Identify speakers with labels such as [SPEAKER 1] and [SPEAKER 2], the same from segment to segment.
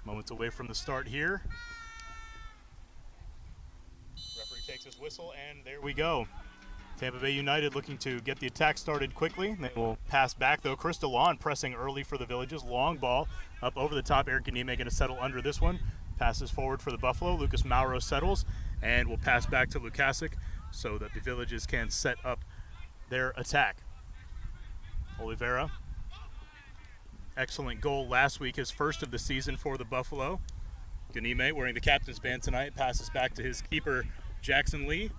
[SPEAKER 1] Moments away from the start here. Referee takes his whistle, and there we go. Tampa Bay United looking to get the attack started quickly. They will pass back, though. Chris DeLon pressing early for the Villages. Long ball up over the top. Eric Ganime going to settle under this one. Passes forward for the Buffalo. Lucas Mauro settles and will pass back to Lukasic so that the Villages can set up their attack. Oliveira. Excellent goal last week, his first of the season for the Buffalo. Ganime wearing the captain's band tonight, passes back to his keeper, Jackson Lee.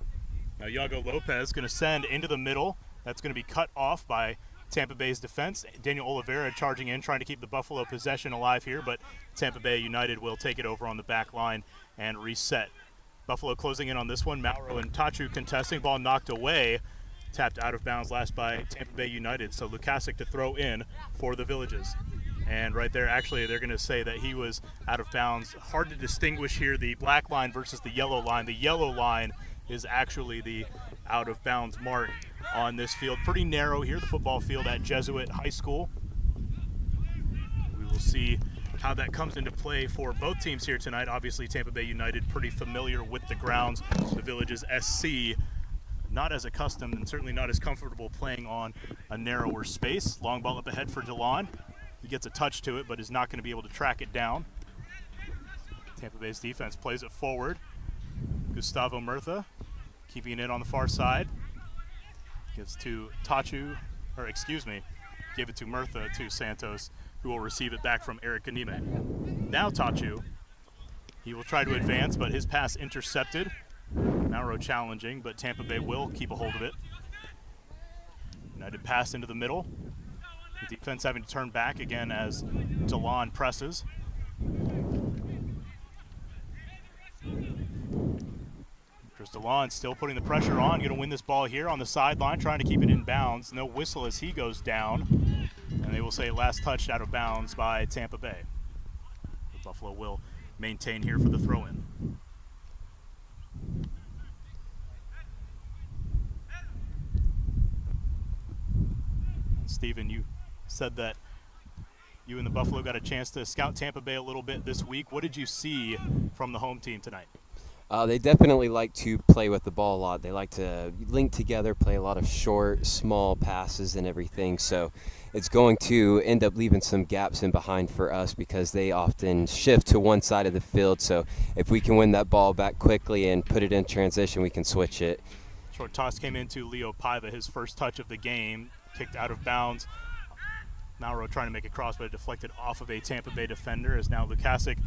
[SPEAKER 1] Now Yago Lopez going to send into the middle. That's going to be cut off by Tampa Bay's defense. Daniel Oliveira charging in, trying to keep the Buffalo possession alive here, but Tampa Bay United will take it over on the back line and reset. Buffalo closing in on this one. Mauro and Tachu contesting. Ball knocked away. Tapped out of bounds last by Tampa Bay United. So Lukasic to throw in for the Villages. And right there, actually, they're going to say that he was out of bounds. Hard to distinguish here the black line versus the yellow line. The yellow line is actually the out of bounds mark on this field. Pretty narrow here, the football field at Jesuit High School. We will see how that comes into play for both teams here tonight. Obviously, Tampa Bay United pretty familiar with the grounds. The Villages SC not as accustomed and certainly not as comfortable playing on a narrower space. Long ball up ahead for DeLon. He gets a touch to it, but is not going to be able to track it down. Tampa Bay's defense plays it forward. Gustavo Murtha keeping it on the far side. Gives to Tachu, or excuse me, gave it to Murtha to Santos, who will receive it back from Eric Ganime. Now Tachu, he will try to advance, but his pass intercepted. Mauro challenging, but Tampa Bay will keep a hold of it. United pass into the middle. The defense having to turn back again as DeLon presses. Chris DeLon still putting the pressure on, going to win this ball here on the sideline, trying to keep it in bounds. No whistle as he goes down. And they will say last touch out of bounds by Tampa Bay. The Buffalo will maintain here for the throw-in. Steven, you said that you and the Buffalo got a chance to scout Tampa Bay a little bit this week. What did you see from the home team tonight?
[SPEAKER 2] They definitely like to play with the ball a lot. They like to link together, play a lot of short, small passes and everything. So it's going to end up leaving some gaps in behind for us because they often shift to one side of the field. So if we can win that ball back quickly and put it in transition, we can switch it.
[SPEAKER 1] Short toss came into Leo Paiva, his first touch of the game, kicked out of bounds. Mauro trying to make a cross, but it deflected off of a Tampa Bay defender as now Lukasic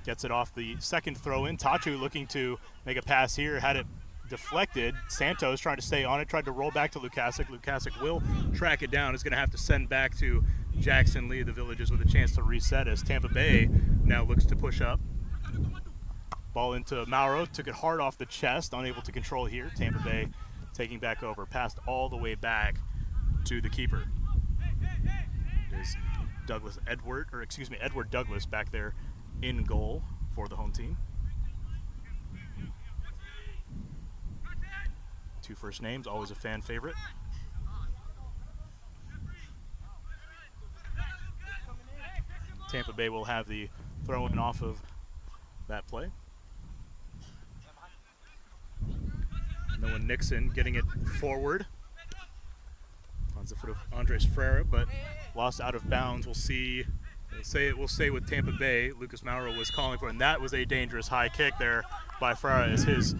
[SPEAKER 1] gets it off the second throw-in. Tachu looking to make a pass here, had it deflected. Santos trying to stay on it, tried to roll back to Lukasic. Lukasic will track it down. Is going to have to send back to Jackson Lee, the Villages, with a chance to reset as Tampa Bay now looks to push up. Ball into Mauro, took it hard off the chest, unable to control here. Tampa Bay taking back over, passed all the way back to the keeper. Is Edward Douglas back there in goal for the home team. Two first names, always a fan favorite. Tampa Bay will have the throw-in off of that play. Noah Nixon getting it forward. On the foot of Andres Ferreira, but lost out of bounds. We'll say with Tampa Bay, Lucas Mauro was calling for, and that was a dangerous high kick there by Ferreira as his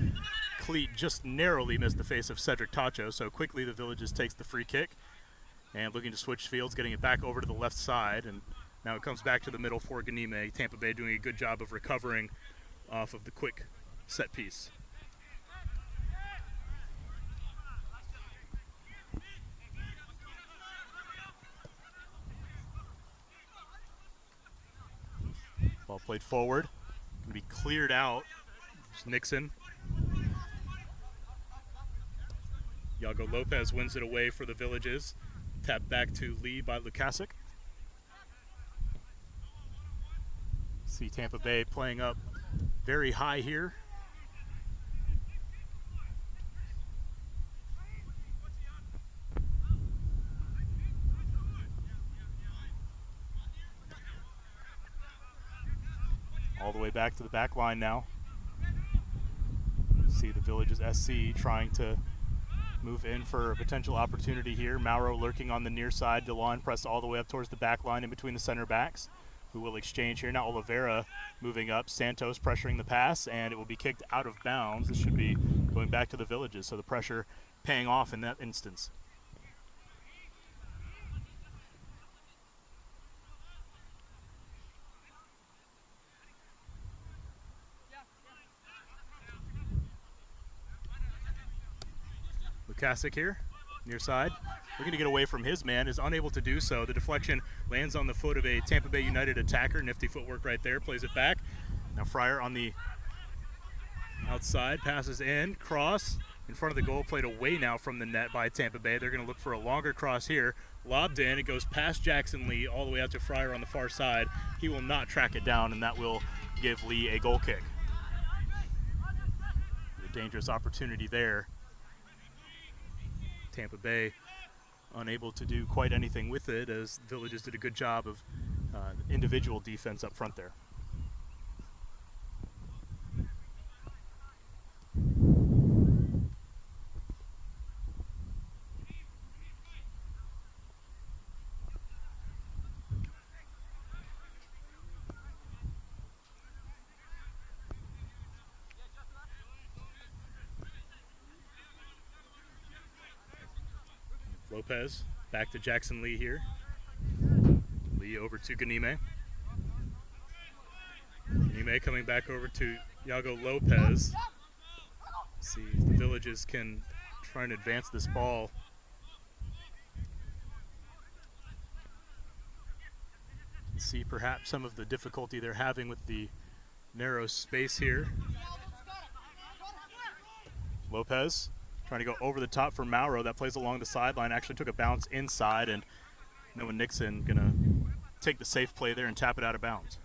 [SPEAKER 1] cleat just narrowly missed the face of Cedric Tacho. So quickly the Villages takes the free kick and looking to switch fields, getting it back over to the left side, and now it comes back to the middle for Ganime. Tampa Bay doing a good job of recovering off of the quick set piece. Ball played forward, going to be cleared out. There's Nixon. Yago Lopez wins it away for the Villages. Tap back to Lee by Lukasic. See Tampa Bay playing up very high here. All the way back to the back line now. See the Villages SC trying to move in for a potential opportunity here. Mauro lurking on the near side. DeLon pressed all the way up towards the back line in between the center backs, who will exchange here. Now Oliveira moving up. Santos pressuring the pass, and it will be kicked out of bounds. This should be going back to the Villages, so the pressure paying off in that instance. Lukasic here, near side. Looking to get away from his man, is unable to do so. The deflection lands on the foot of a Tampa Bay United attacker. Nifty footwork right there, plays it back. Now Fryer on the outside, passes in, cross in front of the goal, played away now from the net by Tampa Bay. They're going to look for a longer cross here. Lobbed in, it goes past Jackson Lee all the way out to Fryer on the far side. He will not track it down, and that will give Lee a goal kick. A dangerous opportunity there. Tampa Bay unable to do quite anything with it, as Villages did a good job of individual defense up front there. Lopez back to Jackson Lee here. Lee over to Ganime. Ganime coming back over to Yago Lopez. See if the Villages can try and advance this ball. See perhaps some of the difficulty they're having with the narrow space here. Lopez trying to go over the top for Mauro. That plays along the sideline. Actually took a bounce inside, and Noah Nixon going to take the safe play there and tap it out of bounds.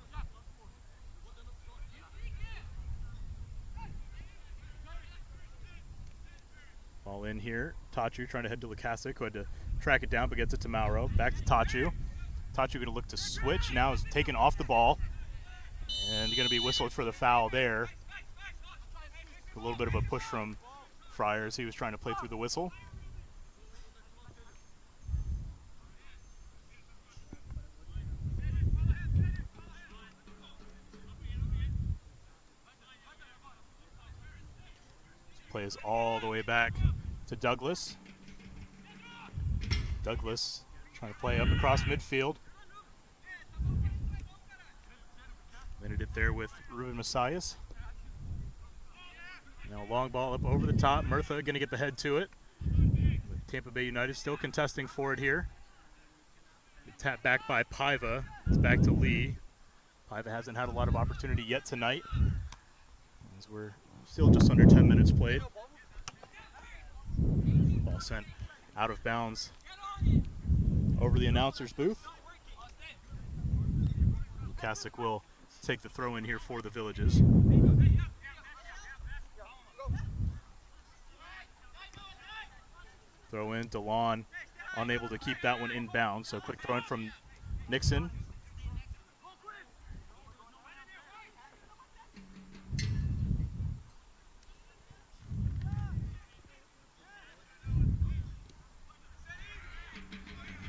[SPEAKER 1] Ball in here. Tachu trying to head to Lukasic, who had to track it down, but gets it to Mauro. Back to Tachu. Tachu going to look to switch. Now is taken off the ball, and going to be whistled for the foul there. A little bit of a push from Friars. He was trying to play through the whistle. Plays all the way back to Douglas. Douglas trying to play up across midfield. Landed it there with Ruben Messias. Now long ball up over the top. Murtha going to get the head to it. But Tampa Bay United still contesting for it here. Tap back by Paiva. It's back to Lee. Paiva hasn't had a lot of opportunity yet tonight, as we're still just under 10 minutes played. Ball sent out of bounds over the announcer's booth. Lukasic will take the throw in here for the Villages. Throw in, DeLon unable to keep that one in bounds, so quick throw in from Nixon.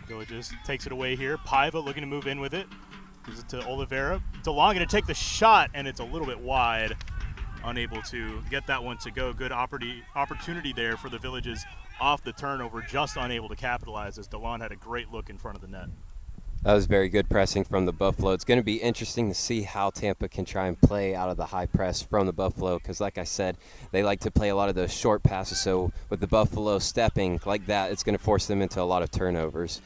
[SPEAKER 1] Villages takes it away here. Paiva looking to move in with it. Gives it to Oliveira. DeLon going to take the shot, and it's a little bit wide. Unable to get that one to go. Good opportunity there for the Villages off the turnover, just unable to capitalize, as DeLon had a great look in front of the net.
[SPEAKER 2] That was very good pressing from the Buffalo. It's going to be interesting to see how Tampa can try and play out of the high press from the Buffalo, because like I said, they like to play a lot of those short passes. So with the Buffalo stepping like that, it's going to force them into a lot of turnovers.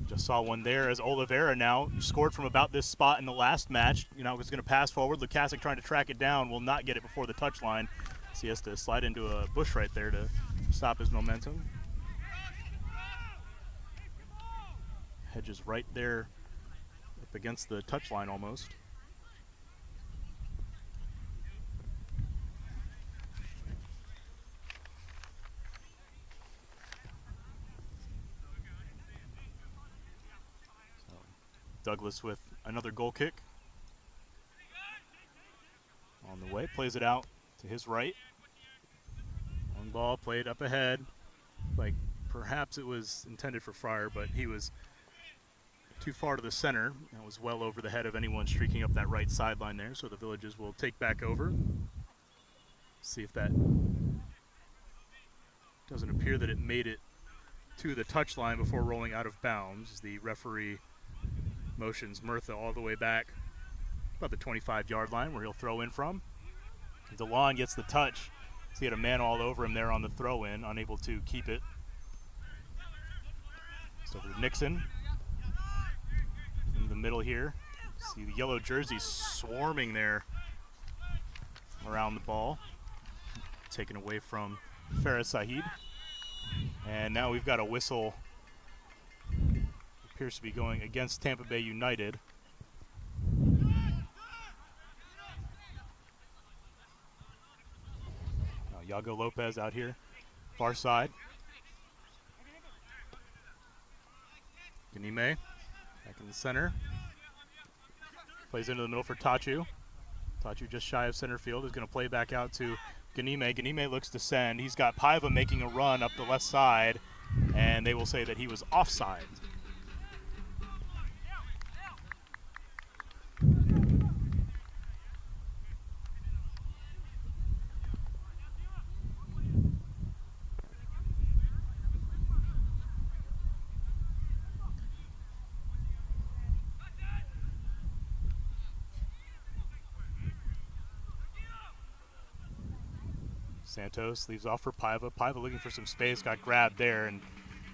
[SPEAKER 1] Just saw one there as Oliveira now scored from about this spot in the last match. Was going to pass forward. Lukasic trying to track it down, will not get it before the touchline. So he has to slide into a bush right there to stop his momentum. Hedges right there up against the touchline almost. Douglas with another goal kick. plays it out to his right. Long ball played up ahead. Like perhaps it was intended for Fryer, but he was too far to the center. That was well over the head of anyone streaking up that right sideline there. So the Villages will take back over. See if that doesn't appear that it made it to the touchline before rolling out of bounds. The referee motions Murtha all the way back about the 25-yard line where he'll throw in from. DeLon gets the touch. So he had a man all over him there on the throw-in, unable to keep it. So over to Nixon. In the middle here. See the yellow jerseys swarming there around the ball. Taken away from Farah Saeed. And now we've got a whistle. Appears to be going against Tampa Bay United. Now Yago Lopez out here, far side. Ganime back in the center. Plays into the middle for Tachu. Tachu just shy of center field is going to play back out to Ganime. Ganime looks to send. He's got Paiva making a run up the left side, and they will say that he was offside. Santos leaves off for Paiva. Paiva looking for some space, got grabbed there, and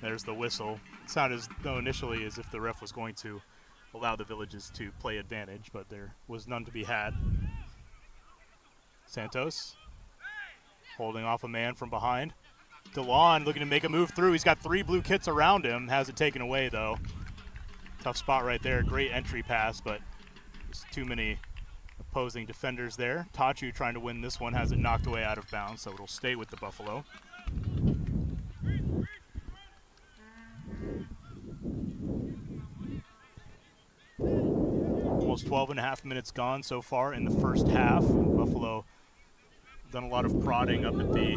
[SPEAKER 1] there's the whistle. It sounded as though initially as if the ref was going to allow the Villages to play advantage, but there was none to be had. Santos holding off a man from behind. DeLon looking to make a move through. He's got 3 blue kits around him. Has it taken away, though. Tough spot right there. Great entry pass, but just too many opposing defenders there. Tachu trying to win this one, has it knocked away out of bounds, so it'll stay with the Buffalo. Almost 12 and a half minutes gone so far in the first half. Buffalo done a lot of prodding up at the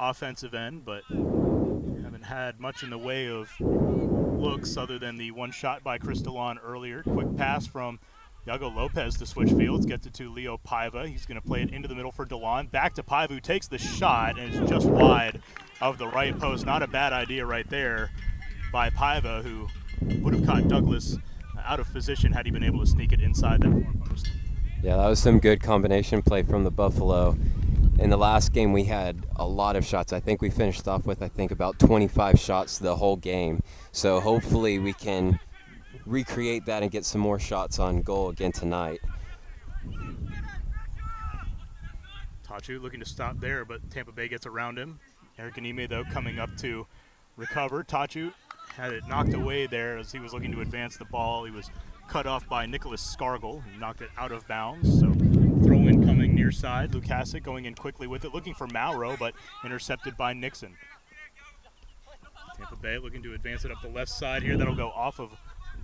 [SPEAKER 1] offensive end, but haven't had much in the way of looks other than the one shot by Chris DeLon earlier. Quick pass from Yago Lopez to switch fields, gets it to Leo Paiva. He's going to play it into the middle for DeLon. Back to Paiva, who takes the shot, and it's just wide of the right post. Not a bad idea right there by Paiva, who would have caught Douglas out of position had he been able to sneak it inside that far post.
[SPEAKER 2] Yeah, that was some good combination play from the Buffalo. In the last game, we had a lot of shots. I think we finished off with, about 25 shots the whole game. So hopefully we can recreate that and get some more shots on goal again tonight.
[SPEAKER 1] Tachu looking to stop there, but Tampa Bay gets around him. Eric Ganime, though, coming up to recover. Tachu had it knocked away there as he was looking to advance the ball. He was cut off by Nicholas Scargill, who knocked it out of bounds. So throw-in coming near side. Lukasic going in quickly with it, looking for Mauro, but intercepted by Nixon. Tampa Bay looking to advance it up the left side here. That'll go off of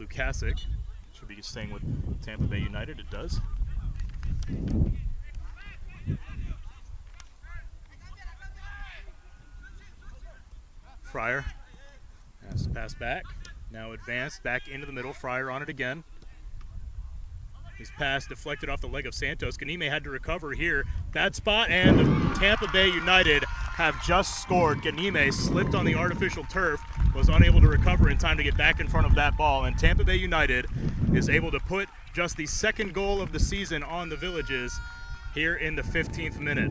[SPEAKER 1] Lukasic. Should be staying with Tampa Bay United. It does. Fryer has to pass back. Now advanced back into the middle. Fryer on it again. His pass deflected off the leg of Santos. Ganime had to recover here. Bad spot, and the Tampa Bay United have just scored. Ganime slipped on the artificial turf, was unable to recover in time to get back in front of that ball, and Tampa Bay United is able to put just the second goal of the season on the Villages here in the 15th minute.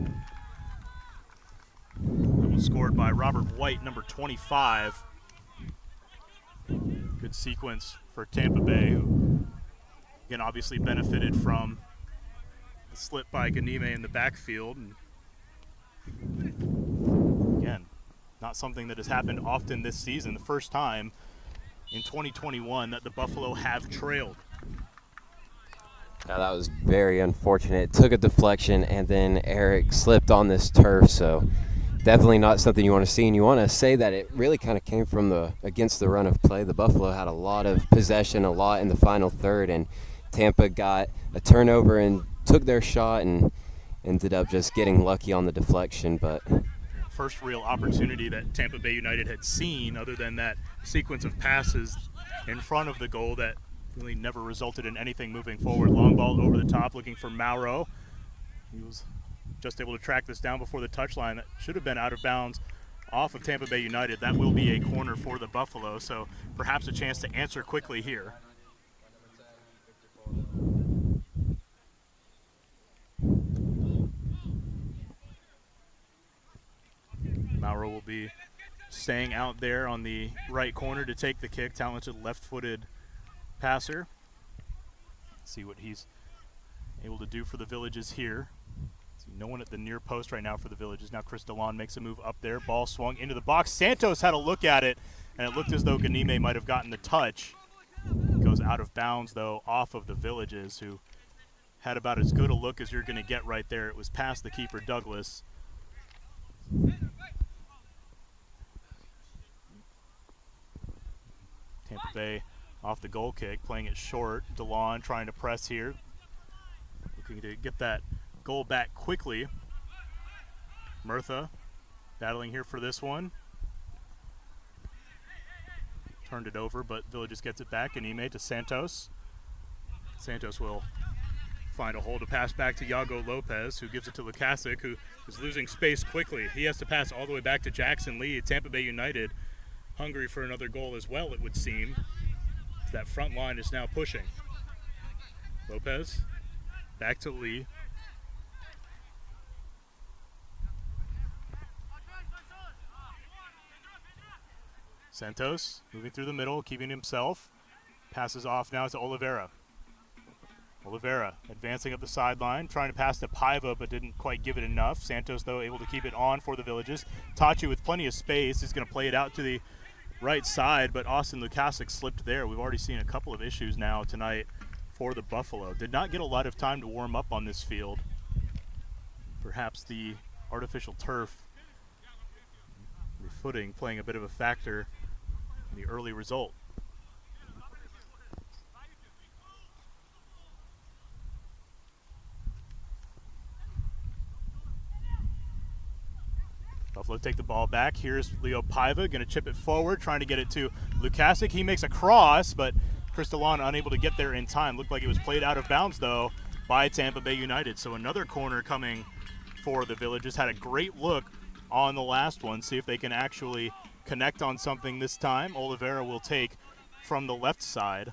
[SPEAKER 1] That was scored by Robert White, number 25. Good sequence for Tampa Bay, who again obviously benefited from the slip by Ganime in the backfield. And again, not something that has happened often this season. The first time in 2021 that the Buffalo have trailed.
[SPEAKER 2] Yeah, that was very unfortunate. It took a deflection, and then Eric slipped on this turf, so definitely not something you want to see. And you want to say that it really kind of came from against the run of play. The Buffalo had a lot of possession, a lot in the final third, and Tampa got a turnover and took their shot and ended up just getting lucky on the deflection, but
[SPEAKER 1] First real opportunity that Tampa Bay United had seen, other than that sequence of passes in front of the goal that really never resulted in anything moving forward. Long ball over the top, looking for Mauro. He was just able to track this down before the touchline. That should have been out of bounds off of Tampa Bay United. That will be a corner for the Buffalo, so perhaps a chance to answer quickly here. Mauro will be staying out there on the right corner to take the kick. Talented left-footed passer. Let's see what he's able to do for the Villages here. See, no one at the near post right now for the Villages. Now Chris DeLon makes a move up there. Ball swung into the box. Santos had a look at it, and it looked as though Ganime might have gotten the touch. Goes out of bounds, though, off of the Villages, who had about as good a look as you're going to get right there. It was past the keeper, Douglas. Tampa Bay off the goal kick, playing it short. DeLon trying to press here, looking to get that goal back quickly. Murtha battling here for this one. Turned it over, but Villages gets it back. Ganime to Santos. Santos will find a hole to pass back to Yago Lopez, who gives it to Lukasic, who is losing space quickly. He has to pass all the way back to Jackson Lee. Tampa Bay United hungry for another goal as well, it would seem. That front line is now pushing. Lopez back to Lee. Santos moving through the middle, keeping himself. Passes off now to Oliveira. Oliveira advancing up the sideline, trying to pass to Paiva, but didn't quite give it enough. Santos, though, able to keep it on for the Villages. Tachi with plenty of space is going to play it out to the right side, but Austin Lukasic slipped there. We've already seen a couple of issues now tonight for the Buffalo. Did not get a lot of time to warm up on this field. Perhaps the artificial turf, the footing, playing a bit of a factor in the early result. Buffalo take the ball back. Here's Leo Paiva, going to chip it forward, trying to get it to Lukasic. He makes a cross, but Chris DeLon unable to get there in time. Looked like it was played out of bounds, though, by Tampa Bay United. So another corner coming for the Villages. Had a great look on the last one. See if they can actually connect on something this time. Oliveira will take from the left side.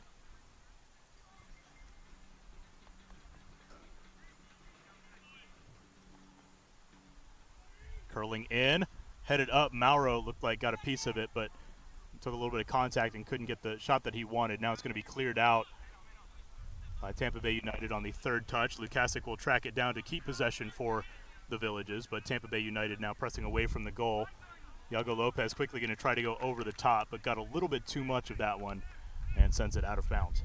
[SPEAKER 1] Curling in, headed up. Mauro looked like got a piece of it, but took a little bit of contact and couldn't get the shot that he wanted. Now it's going to be cleared out by Tampa Bay United on the third touch. Lukasic will track it down to keep possession for the Villages, but Tampa Bay United now pressing away from the goal. Yago Lopez quickly going to try to go over the top, but got a little bit too much of that one and sends it out of bounds.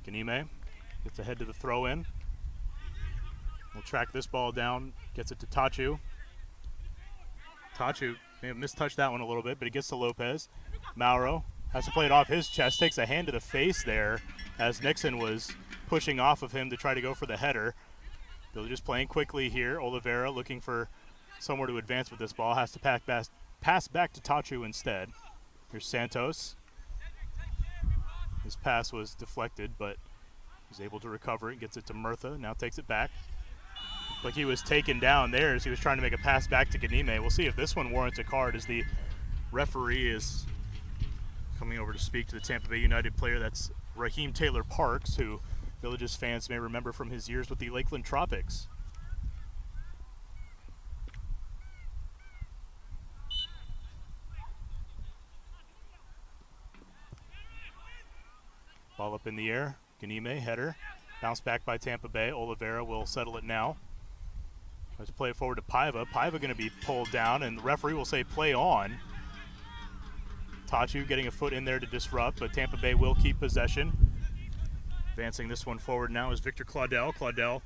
[SPEAKER 1] Ganime gets ahead to the throw-in. We'll track this ball down, gets it to Tachu. Tachu may have mistouched that one a little bit, but he gets to Lopez. Mauro has to play it off his chest, takes a hand to the face there as Nixon was pushing off of him to try to go for the header. They're just playing quickly here. Oliveira looking for somewhere to advance with this ball, has to pass back to Tachu instead. Here's Santos. His pass was deflected, but he's able to recover it, gets it to Murtha, now takes it back. Like he was taken down there as he was trying to make a pass back to Ganime. We'll see if this one warrants a card as the referee is coming over to speak to the Tampa Bay United player. That's Raheem Taylor Parks, who Villages fans may remember from his years with the Lakeland Tropics. Ball up in the air. Ganime, header. Bounce back by Tampa Bay. Oliveira will settle it now. Let's play it forward to Paiva. Paiva going to be pulled down, and the referee will say play on. Tachu getting a foot in there to disrupt, but Tampa Bay will keep possession. Advancing this one forward now is Victor Claudel. Claudel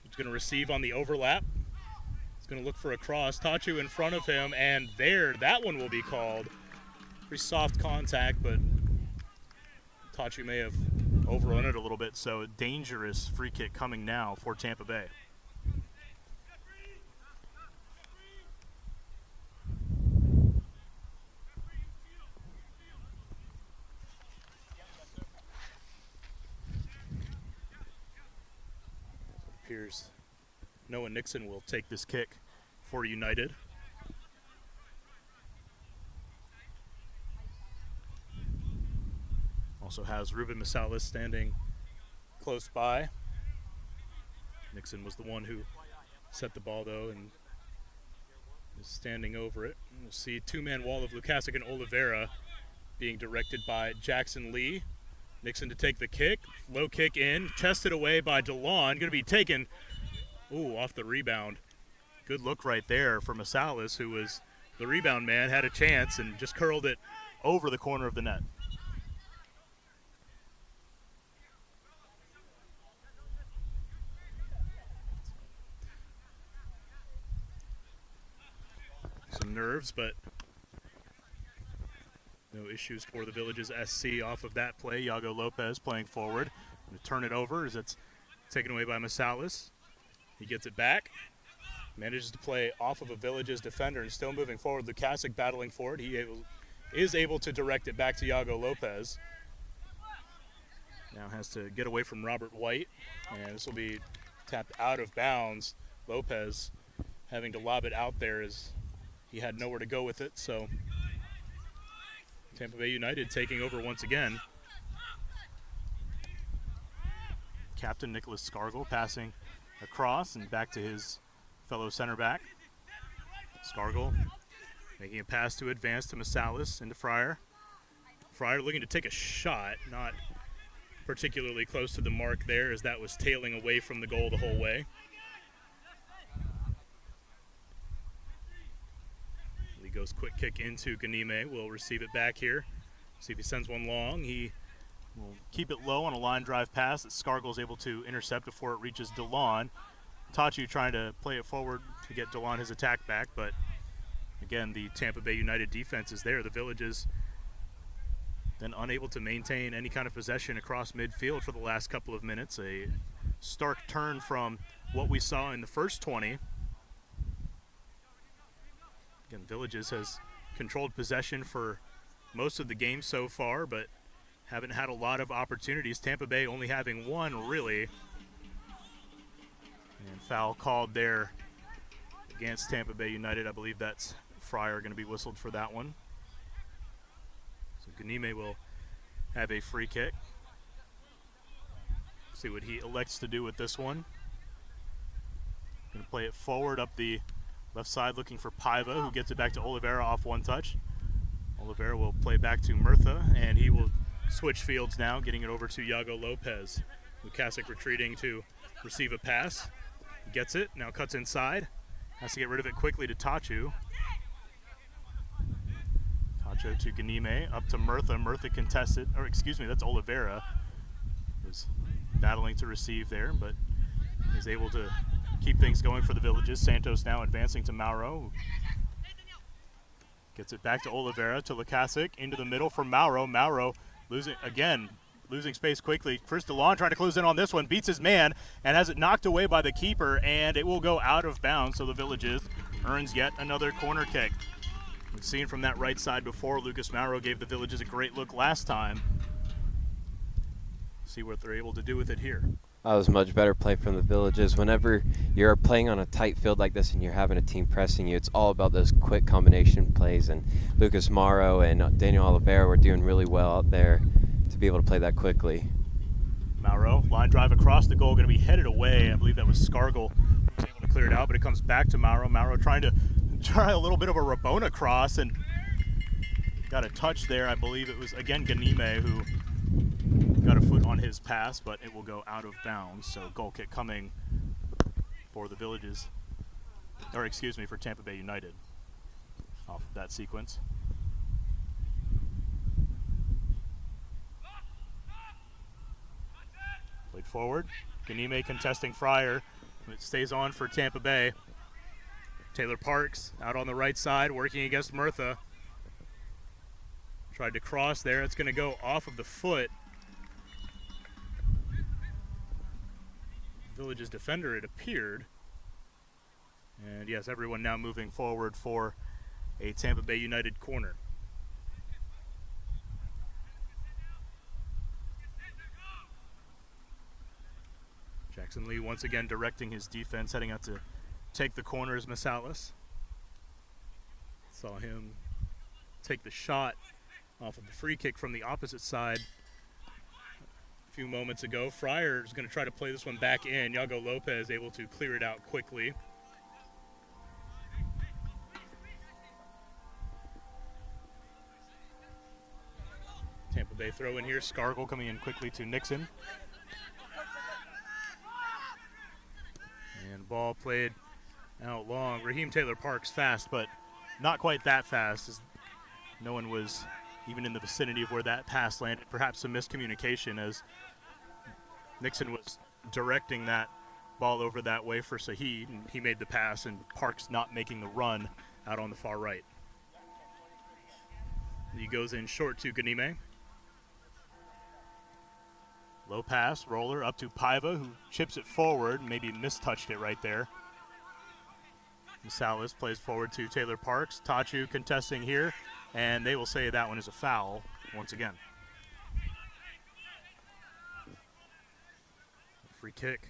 [SPEAKER 1] is going to receive on the overlap. He's going to look for a cross. Tachu in front of him, and there, that one will be called. Pretty soft contact, but Tachu may have overrun it a little bit, so a dangerous free kick coming now for Tampa Bay. Appears Noah Nixon will take this kick for United. Also has Ruben Masalis standing close by. Nixon was the one who set the ball though and is standing over it. We'll see two-man wall of Lukasic and Oliveira being directed by Jackson Lee. Nixon to take the kick, low kick in, chested away by DeLon, going to be taken, off the rebound. Good look right there for Masalis, who was the rebound man, had a chance and just curled it over the corner of the net. Some nerves, but no issues for the Villages SC off of that play. Iago Lopez playing forward. Going to turn it over as it's taken away by Masalis. He gets it back. Manages to play off of a Villages defender and still moving forward. Lukasic battling forward. He is able to direct it back to Iago Lopez. Now has to get away from Robert White. And this will be tapped out of bounds. Lopez having to lob it out there as he had nowhere to go with it. So Tampa Bay United taking over once again. Captain Nicholas Scargill passing across and back to his fellow center back. Scargill making a pass to advance to Masalis into Fryer. Fryer looking to take a shot, not particularly close to the mark there as that was tailing away from the goal the whole way. He goes quick kick into Ganime. Will receive it back here. See if he sends one long. He will keep it low on a line drive pass that Scargill is able to intercept before it reaches DeLon. Tachu trying to play it forward to get DeLon his attack back, but again, the Tampa Bay United defense is there. The Villages then unable to maintain any kind of possession across midfield for the last couple of minutes. A stark turn from what we saw in the first 20. Again, Villages has controlled possession for most of the game so far, but haven't had a lot of opportunities. Tampa Bay only having one, really. And foul called there against Tampa Bay United. I believe that's Fryer going to be whistled for that one. So Ganime will have a free kick. See what he elects to do with this one. Going to play it forward up the left side looking for Paiva, who gets it back to Oliveira off one touch. Oliveira will play back to Murtha, and he will switch fields now, getting it over to Iago Lopez. Lukasic retreating to receive a pass. Gets it, now cuts inside. Has to get rid of it quickly to Tachu. Tachu to Ganime, up to Murtha. Murtha contested, or excuse me, that's Oliveira. Was battling to receive there, but he's able to keep things going for the Villages. Santos now advancing to Mauro. Gets it back to Oliveira, to Lukasic, into the middle for Mauro. Mauro losing space quickly. Chris DeLon trying to close in on this one, beats his man, and has it knocked away by the keeper, and it will go out of bounds, so the Villages earns yet another corner kick. We've seen from that right side before, Lucas Mauro gave the Villages a great look last time. See what they're able to do with it here.
[SPEAKER 2] That was much better play from the Villages. Whenever you're playing on a tight field like this and you're having a team pressing you, it's all about those quick combination plays. And Lucas Mauro and Daniel Oliveira were doing really well out there to be able to play that quickly.
[SPEAKER 1] Mauro, line drive across the goal, going to be headed away. I believe that was Scargill who was able to clear it out, but it comes back to Mauro. Mauro trying to try a little bit of a Rabona cross and got a touch there. I believe it was, again, Ganime who got a foot on his pass, but it will go out of bounds. So goal kick coming for the Villages, or excuse me, for Tampa Bay United off of that sequence. Played forward. Ganime contesting Fryer. It stays on for Tampa Bay. Taylor Parks out on the right side working against Murtha. Tried to cross there. It's going to go off of the foot. Village's defender, it appeared. And yes, everyone now moving forward for a Tampa Bay United corner. Jackson Lee once again directing his defense, heading out to take the corner as Masalis. Saw him take the shot off of the free kick from the opposite side a few moments ago. Fryer is going to try to play this one back in. Yago Lopez able to clear it out quickly. Tampa Bay throw in here. Scargill coming in quickly to Nixon. And ball played out long. Raheem Taylor Parks fast, but not quite that fast, as no one was even in the vicinity of where that pass landed. Perhaps some miscommunication as Nixon was directing that ball over that way for Saheed, and he made the pass, and Parks not making the run out on the far right. He goes in short to Ganime. Low pass, roller up to Paiva, who chips it forward, maybe mistouched it right there. Salas plays forward to Taylor Parks. Tachu contesting here, and they will say that one is a foul once again. Free kick.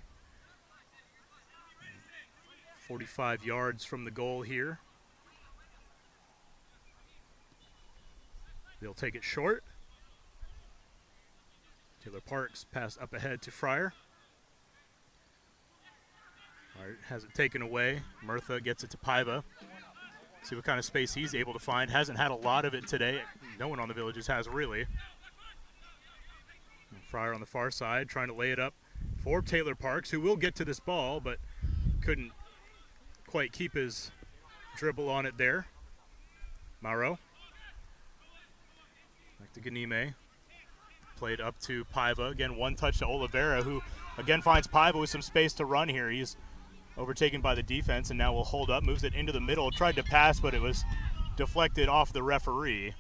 [SPEAKER 1] 45 yards from the goal here. They'll take it short. Taylor Parks pass up ahead to Fryer. Has it taken away. Murtha gets it to Paiva. See what kind of space he's able to find. Hasn't had a lot of it today. No one on the Villages has really. And Fryer on the far side trying to lay it up for Taylor Parks, who will get to this ball, but couldn't quite keep his dribble on it there. Mauro. Back to Ganime. Played up to Paiva. Again, one touch to Oliveira, who again finds Paiva with some space to run here. He's overtaken by the defense and now will hold up, moves it into the middle, tried to pass, but it was deflected off the referee.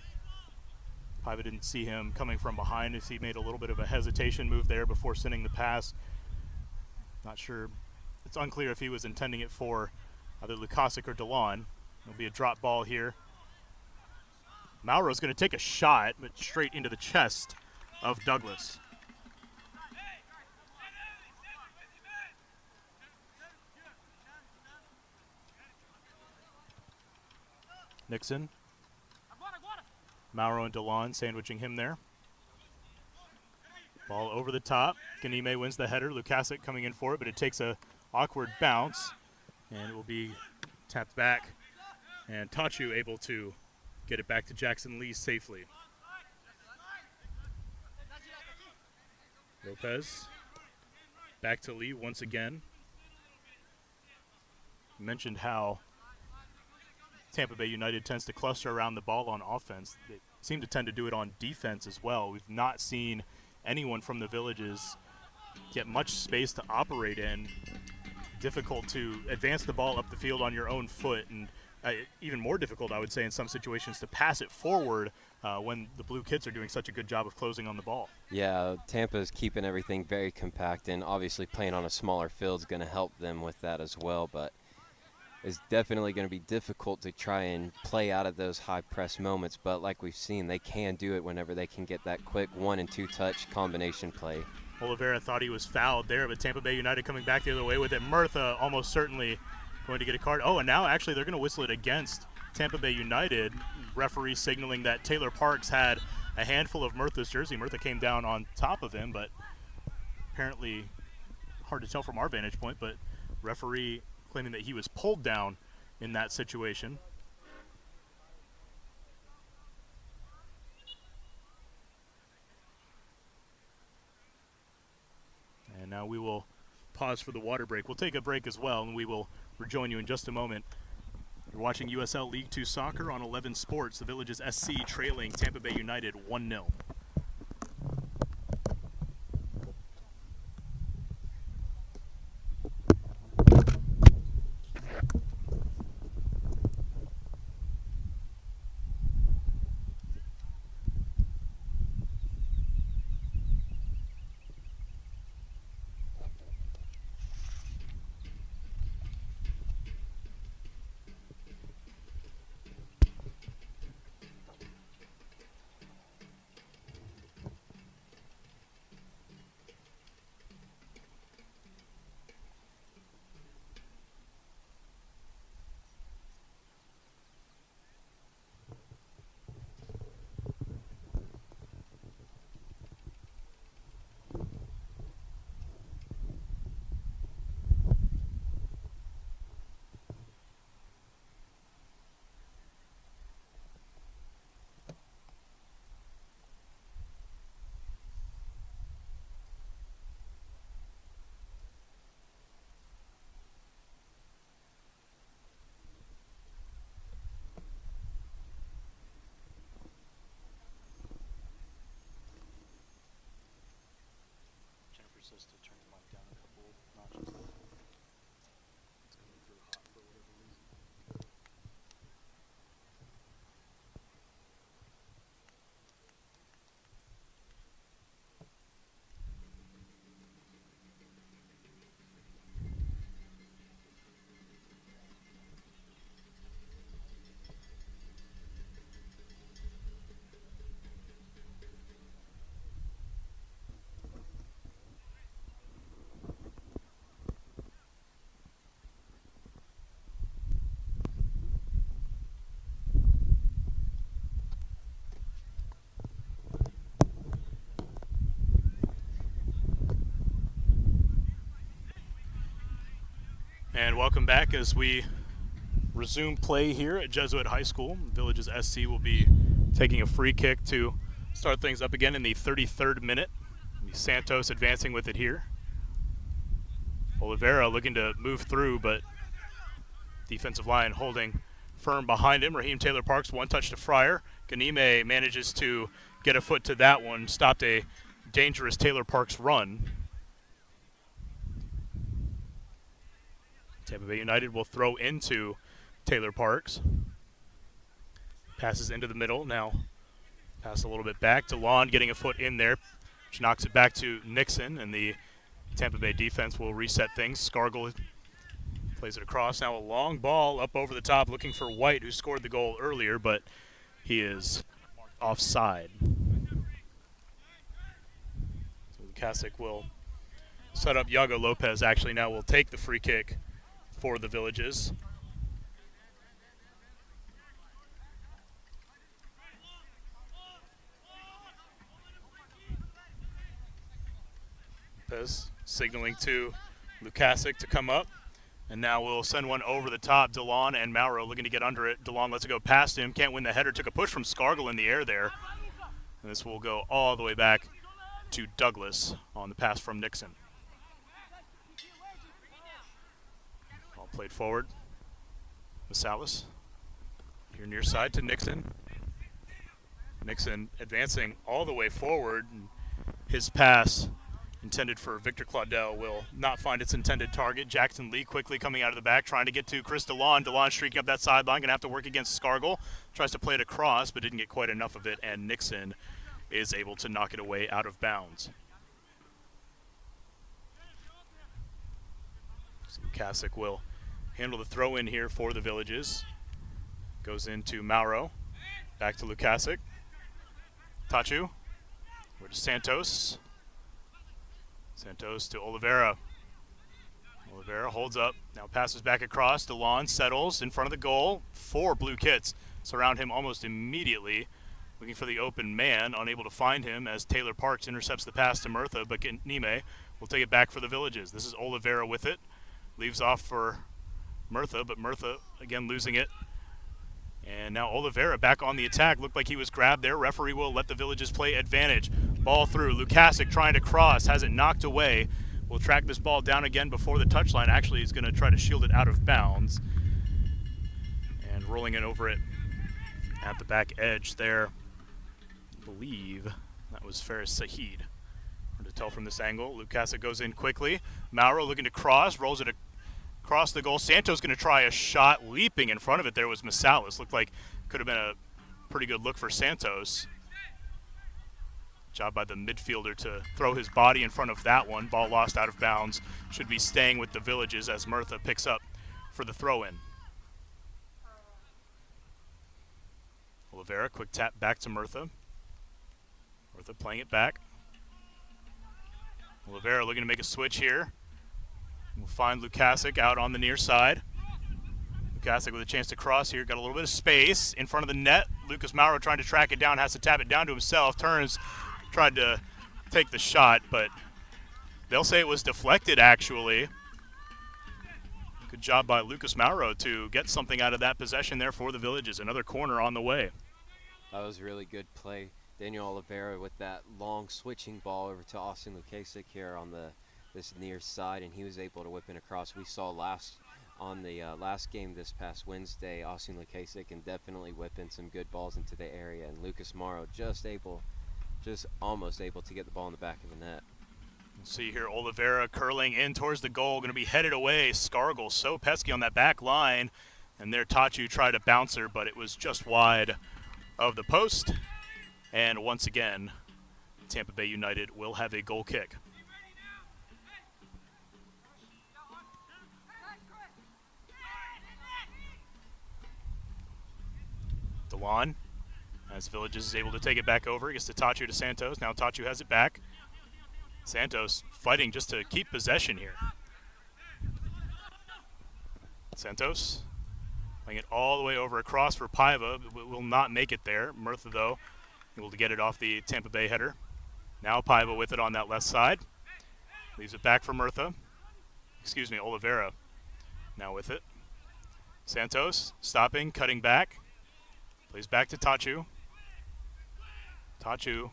[SPEAKER 1] Paiva didn't see him coming from behind as he made a little bit of a hesitation move there before sending the pass. Not sure. It's unclear if he was intending it for either Lukasic or DeLon. It'll be a drop ball here. Mauro's going to take a shot, but straight into the chest of Douglas. Nixon. Mauro and DeLon sandwiching him there. Ball over the top. Ganime wins the header. Lukasic coming in for it, but it takes a awkward bounce, and it will be tapped back. And Tachu able to get it back to Jackson Lee safely. Lopez back to Lee once again. Mentioned how Tampa Bay United tends to cluster around the ball on offense. They seem to tend to do it on defense as well. We've not seen anyone from the Villages get much space to operate in. Difficult to advance the ball up the field on your own foot, and even more difficult, I would say, in some situations to pass it forward when the Blue Kids are doing such a good job of closing on the ball.
[SPEAKER 2] Yeah, Tampa's keeping everything very compact, and obviously playing on a smaller field is going to help them with that as well, but it's definitely going to be difficult to try and play out of those high press moments, but like we've seen, they can do it whenever they can get that quick 1- and 2-touch combination play.
[SPEAKER 1] Oliveira thought he was fouled there, but Tampa Bay United coming back the other way with it. Murtha almost certainly going to get a card. Oh, and now actually they're going to whistle it against Tampa Bay United. Referee signaling that Taylor Parks had a handful of Murtha's jersey. Murtha came down on top of him, but apparently hard to tell from our vantage point, but referee claiming that he was pulled down in that situation. And now we will pause for the water break. We'll take a break as well, and we will rejoin you in just a moment. You're watching USL League 2 Soccer on 11 Sports. The Villages SC trailing Tampa Bay United 1-0. And welcome back as we resume play here at Jesuit High School. Villages SC will be taking a free kick to start things up again in the 33rd minute. Santos advancing with it here. Oliveira looking to move through, but defensive line holding firm behind him. Raheem Taylor Parks, one touch to Fryer. Ganime manages to get a foot to that one, stopped a dangerous Taylor Parks run. Tampa Bay United will throw into Taylor Parks. Passes into the middle. Now pass a little bit back to Lawn, getting a foot in there, which knocks it back to Nixon, and the Tampa Bay defense will reset things. Scargill plays it across. Now a long ball up over the top, looking for White, who scored the goal earlier, but he is offside. So Lukasic will set up. Yago Lopez actually now will take the free kick for the Villages. Lopez signaling to Lukasic to come up. And now we'll send one over the top. DeLon and Mauro looking to get under it. DeLon lets it go past him. Can't win the header. Took a push from Scargill in the air there. And this will go all the way back to Douglas on the pass from Nixon. Ball played forward. Masalis here near side to Nixon. Nixon advancing all the way forward. And his pass intended for Victor Claudel will not find its intended target. Jackson Lee quickly coming out of the back, trying to get to Chris DeLon. DeLon streaking up that sideline, going to have to work against Scargill. Tries to play it across, but didn't get quite enough of it, and Nixon is able to knock it away out of bounds. So Kasich will handle the throw in here for the Villages. Goes into Mauro. Back to Lukasic. Tachu. Over to Santos. Santos to Oliveira. Oliveira holds up. Now passes back across. DeLon settles in front of the goal. 4 blue kits surround him almost immediately. Looking for the open man. Unable to find him as Taylor Parks intercepts the pass to Murtha. But Nime will take it back for the Villages. This is Oliveira with it. Leaves off for Murtha, but Murtha again losing it. And now Oliveira back on the attack. Looked like he was grabbed there. Referee will let the Villages play advantage. Ball through. Lukasic trying to cross. Has it knocked away. Will track this ball down again before the touchline. Actually, he's going to try to shield it out of bounds. And rolling it over it at the back edge there. I believe that was Faris Saheed. Hard to tell from this angle. Lukasic goes in quickly. Mauro looking to cross. Rolls it across the goal. Santos going to try a shot. Leaping in front of it there was Masalis. Looked like could have been a pretty good look for Santos. Job by the midfielder to throw his body in front of that one. Ball lost out of bounds. Should be staying with the Villages as Murtha picks up for the throw-in. Oliveira, quick tap back to Murtha. Murtha playing it back. Oliveira looking to make a switch here. We'll find Lukasic out on the near side. Lukasic with a chance to cross here. Got a little bit of space in front of the net. Lucas Mauro trying to track it down. Has to tap it down to himself. Turns. Tried to take the shot, but they'll say it was deflected, actually. Good job by Lucas Mauro to get something out of that possession there for the Villages. Another corner on the way.
[SPEAKER 2] That was a really good play. Daniel Oliveira with that long switching ball over to Austin Lukasic here on this near side, and he was able to whip it across. We saw on the last game this past Wednesday, Austin Lukasic and definitely whipping some good balls into the area, and Lucas Mauro just almost able to get the ball in the back of the net.
[SPEAKER 1] See here, Oliveira curling in towards the goal, going to be headed away. Scargill so pesky on that back line, and there Tachu tried a bouncer, but it was just wide of the post. And once again, Tampa Bay United will have a goal kick. DeLon, as Villages is able to take it back over, gets to Tachu to Santos. Now Tachu has it back. Santos fighting just to keep possession here. Santos playing it all the way over across for Paiva. Will not make it there. Murtha, though, able to get it off the Tampa Bay header. Now Paiva with it on that left side. Leaves it back for Murtha. Oliveira. Now with it. Santos stopping, cutting back. Plays back to Tachu. Tachu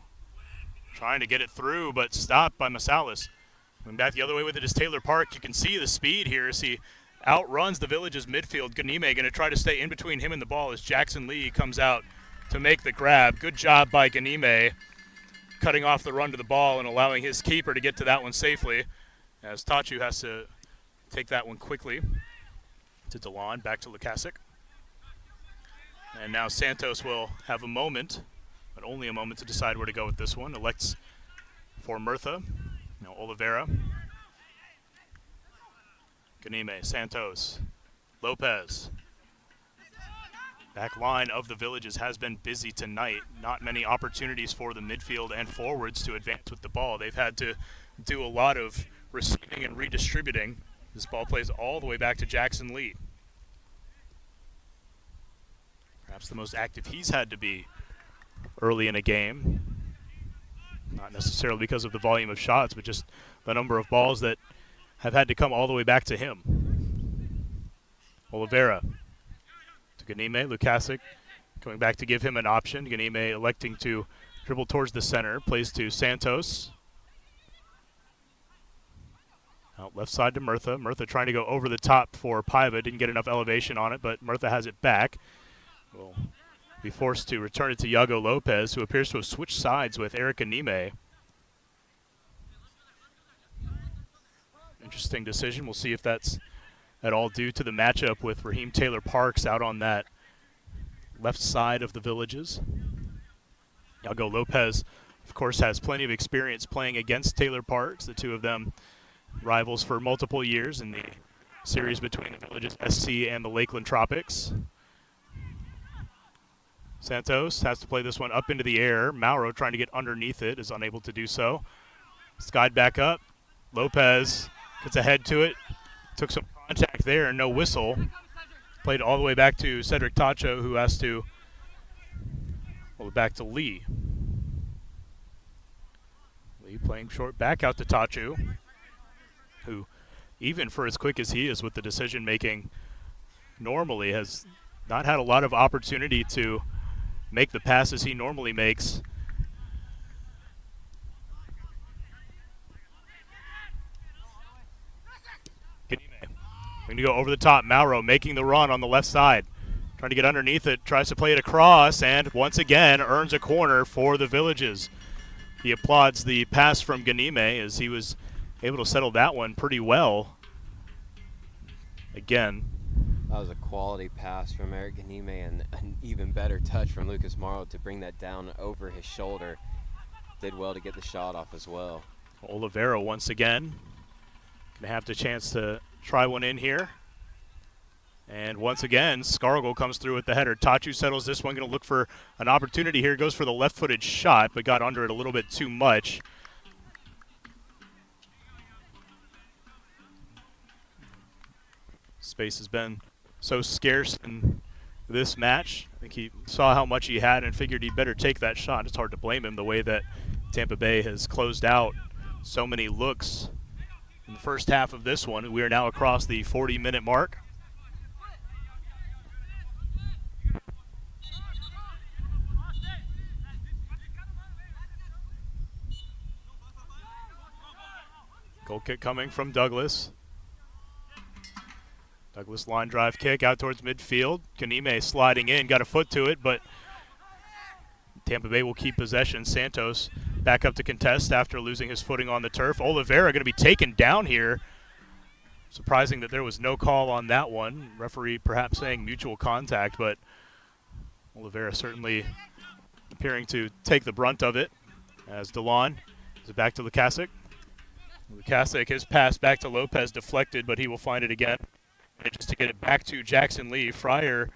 [SPEAKER 1] trying to get it through, but stopped by Masalis. Going back the other way with it is Taylor Park. You can see the speed here as he outruns the Village's midfield. Ganime going to try to stay in between him and the ball as Jackson Lee comes out to make the grab. Good job by Ganime cutting off the run to the ball and allowing his keeper to get to that one safely, as Tachu has to take that one quickly to DeLon, back to Lukasic. And now Santos will have a moment, but only a moment, to decide where to go with this one. Elects for Murtha. Now Oliveira. Ganime, Santos, Lopez. Back line of the Villages has been busy tonight. Not many opportunities for the midfield and forwards to advance with the ball. They've had to do a lot of receiving and redistributing. This ball plays all the way back to Jackson Lee. Perhaps the most active he's had to be early in a game. Not necessarily because of the volume of shots, but just the number of balls that have had to come all the way back to him. Oliveira to Ganime. Lukasic coming back to give him an option. Ganime electing to dribble towards the center. Plays to Santos. Out left side to Murtha. Murtha trying to go over the top for Paiva. Didn't get enough elevation on it, but Murtha has it back. Will be forced to return it to Yago Lopez, who appears to have switched sides with Eric Ganime. Interesting decision. We'll see if that's at all due to the matchup with Raheem Taylor Parks out on that left side of the Villages. Yago Lopez, of course, has plenty of experience playing against Taylor Parks. The two of them rivals for multiple years in the series between the Villages SC and the Lakeland Tropics. Santos has to play this one up into the air. Mauro trying to get underneath it, is unable to do so. Skied back up. Lopez gets ahead to it. Took some contact there, no whistle. Played all the way back to Cedric Tacho, who has to hold it back to Lee. Lee playing short back out to Tachu, who, even for as quick as he is with the decision making, normally has not had a lot of opportunity to make the passes he normally makes. Going to go over the top. Mauro making the run on the left side. Trying to get underneath it. Tries to play it across and once again earns a corner for the Villages. He applauds the pass from Ganime as he was able to settle that one pretty well. Again.
[SPEAKER 2] That was a quality pass from Eric Ganime and an even better touch from Lucas Mauro to bring that down over his shoulder. Did well to get the shot off as well.
[SPEAKER 1] Oliveira once again. Going to have the chance to try one in here. And once again, Scargill comes through with the header. Tachu settles this one, going to look for an opportunity here. Goes for the left-footed shot, but got under it a little bit too much. Space has been so scarce in this match. I think he saw how much he had and figured he'd better take that shot. It's hard to blame him the way that Tampa Bay has closed out so many looks in the first half of this one. We are now across the 40-minute mark. Goal kick coming from Douglas. Douglas line drive kick out towards midfield. Ganime sliding in, got a foot to it, but Tampa Bay will keep possession. Santos back up to contest after losing his footing on the turf. Oliveira going to be taken down here. Surprising that there was no call on that one. Referee perhaps saying mutual contact, but Oliveira certainly appearing to take the brunt of it. As DeLon is it back to Lukasic. Lukasic, his pass back to Lopez deflected, but he will find it again. And just to get it back to Jackson Lee. Fryer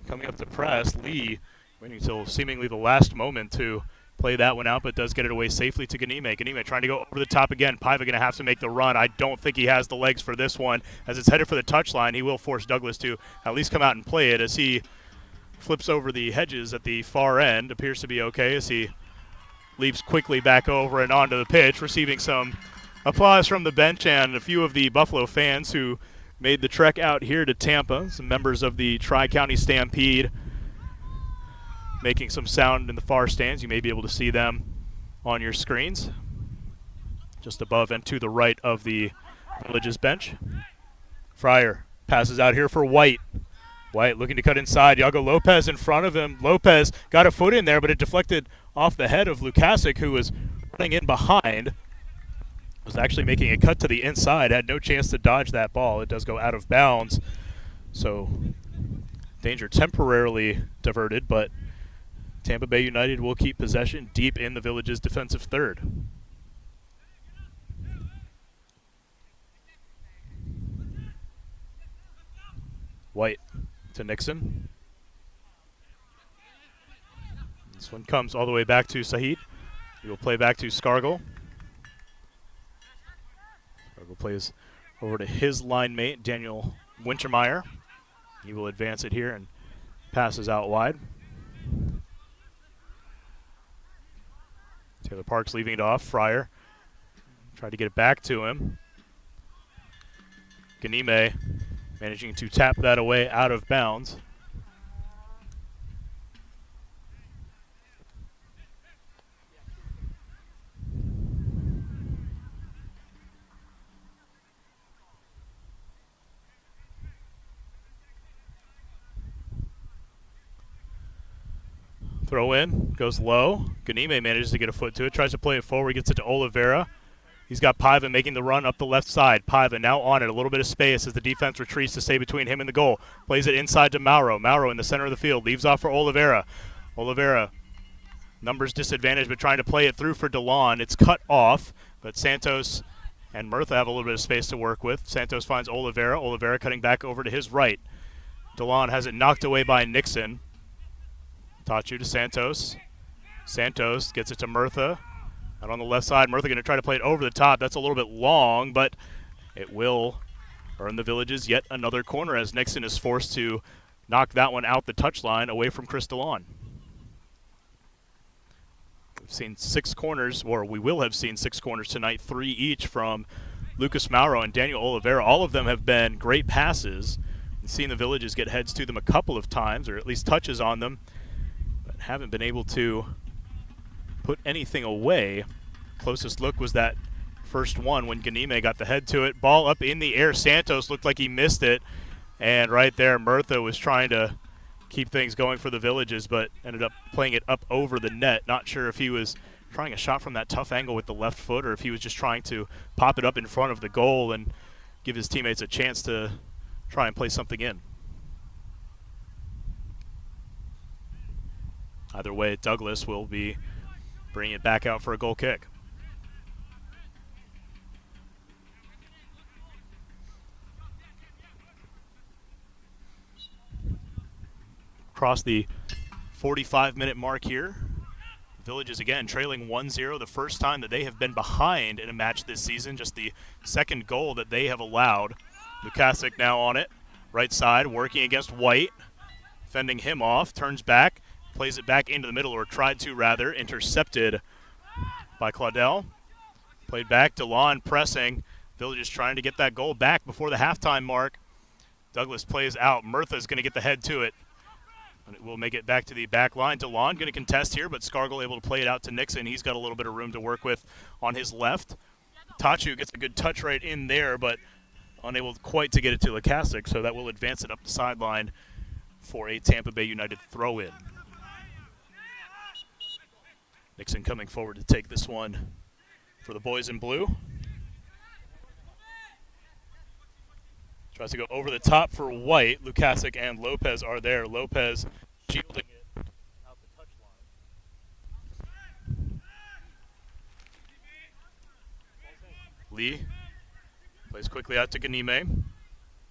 [SPEAKER 1] coming up to press. Lee waiting until seemingly the last moment to play that one out, but does get it away safely to Ganime. Ganime trying to go over the top again. Paiva going to have to make the run. I don't think he has the legs for this one. As it's headed for the touchline, he will force Douglas to at least come out and play it as he flips over the hedges at the far end. Appears to be okay as he leaps quickly back over and onto the pitch, receiving some applause from the bench and a few of the Buffalo fans who made the trek out here to Tampa. Some members of the Tri-County Stampede making some sound in the far stands. You may be able to see them on your screens just above and to the right of the Villages bench. Fryer passes out here for White. White looking to cut inside. Yago Lopez in front of him. Lopez got a foot in there, but it deflected off the head of Lukasic, who was running in behind. Was actually making a cut to the inside. Had no chance to dodge that ball. It does go out of bounds. So danger temporarily diverted, but Tampa Bay United will keep possession deep in the Villages' defensive third. White to Nixon. This one comes all the way back to Saeed. He will play back to Scargill. Scargill plays over to his line mate, Daniel Wintermeyer. He will advance it here and passes out wide. Taylor Parks leaving it off. Fryer tried to get it back to him. Ganime managing to tap that away out of bounds. Throw in, goes low. Ganime manages to get a foot to it, tries to play it forward, gets it to Oliveira. He's got Paiva making the run up the left side. Paiva now on it, a little bit of space as the defense retreats to stay between him and the goal. Plays it inside to Mauro. Mauro in the center of the field, leaves off for Oliveira. Oliveira, numbers disadvantage, but trying to play it through for DeLon. It's cut off, but Santos and Murtha have a little bit of space to work with. Santos finds Oliveira. Oliveira cutting back over to his right. DeLon has it knocked away by Nixon. Tachu to Santos. Santos gets it to Murtha. Out on the left side, Murtha going to try to play it over the top. That's a little bit long, but it will earn the Villages yet another corner as Nixon is forced to knock that one out the touchline away from Chris DeLon. We've seen 6 corners, or we will have seen 6 corners tonight, 3 each from Lucas Mauro and Daniel Oliveira. All of them have been great passes. We've seen the Villages get heads to them a couple of times, or at least touches on them, but haven't been able to put anything away. Closest look was that first one when Ganime got the head to it. Ball up in the air. Santos looked like he missed it. And right there, Murtha was trying to keep things going for the Villages, but ended up playing it up over the net. Not sure if he was trying a shot from that tough angle with the left foot or if he was just trying to pop it up in front of the goal and give his teammates a chance to try and play something in. Either way, Douglas will be bringing it back out for a goal kick. Across the 45-minute mark here. Villages again trailing 1-0, the first time that they have been behind in a match this season, just the second goal that they have allowed. Lukasic now on it, right side, working against White, fending him off, turns back, plays it back into the middle, or tried to rather, intercepted by Claudel. Played back, DeLon pressing. Villages trying to get that goal back before the halftime mark. Douglas plays out. Murtha's going to get the head to it. And it will make it back to the back line. DeLon going to contest here, but Scargill able to play it out to Nixon. He's got a little bit of room to work with on his left. Tachu gets a good touch right in there, but unable quite to get it to Lukasic, so that will advance it up the sideline for a Tampa Bay United throw-in. Nixon coming forward to take this one for the boys in blue. Tries to go over the top for White. Lukasic and Lopez are there. Lopez shielding it out the touchline. Lee plays quickly out to Ganime.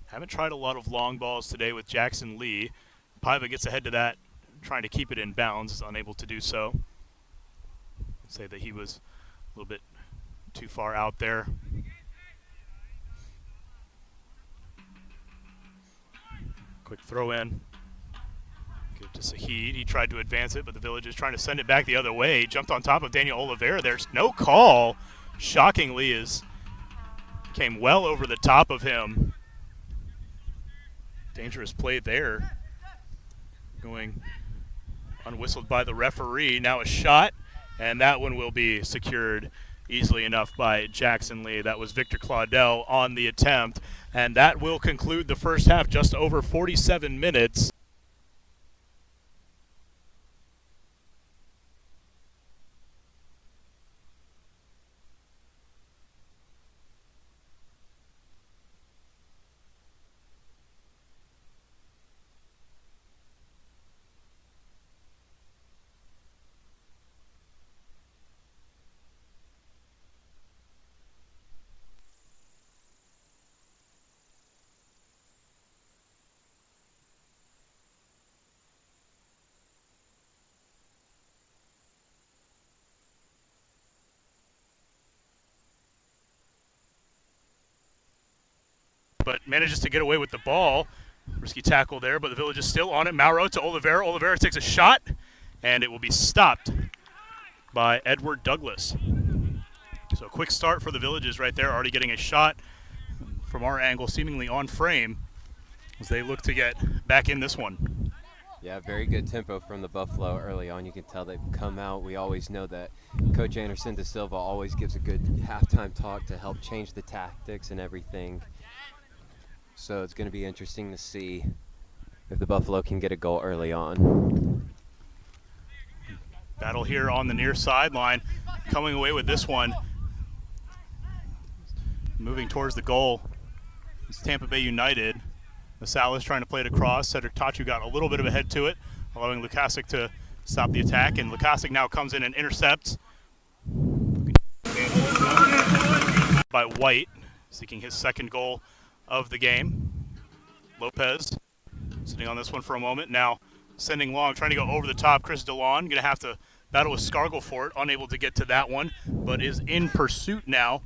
[SPEAKER 1] Haven't tried a lot of long balls today with Jackson Lee. Paiva gets ahead to that, trying to keep it in bounds, is unable to do so. Say that he was a little bit too far out there. Quick throw in. Give it to Saeed. He tried to advance it, but the Villages trying to send it back the other way. Jumped on top of Daniel Oliveira. There's no call. Shockingly, came well over the top of him. Dangerous play there. Going unwhistled by the referee. Now a shot, and that one will be secured easily enough by Jackson Lee. That was Victor Claudel on the attempt, and that will conclude the first half, just over 47 minutes. But manages to get away with the ball. Risky tackle there, but the Village is still on it. Mauro to Oliveira. Oliveira takes a shot, and it will be stopped by Edward Douglas. So a quick start for the Villages right there, already getting a shot from our angle, seemingly on frame, as they look to get back in this one.
[SPEAKER 2] Yeah, very good tempo from the Buffalo early on. You can tell they've come out. We always know that Coach Anderson da Silva always gives a good halftime talk to help change the tactics and everything. So it's going to be interesting to see if the Buffalo can get a goal early on.
[SPEAKER 1] Battle here on the near sideline, coming away with this one. Moving towards the goal is Tampa Bay United. Massalas trying to play it across. Cedric Tachu got a little bit of a head to it, allowing Lukasic to stop the attack. And Lukasic now comes in and intercepts by White, seeking his second goal of the game. Lopez sitting on this one for a moment. Now sending long, trying to go over the top. Chris DeLon going to have to battle with Scargill for it. Unable to get to that one, but is in pursuit now.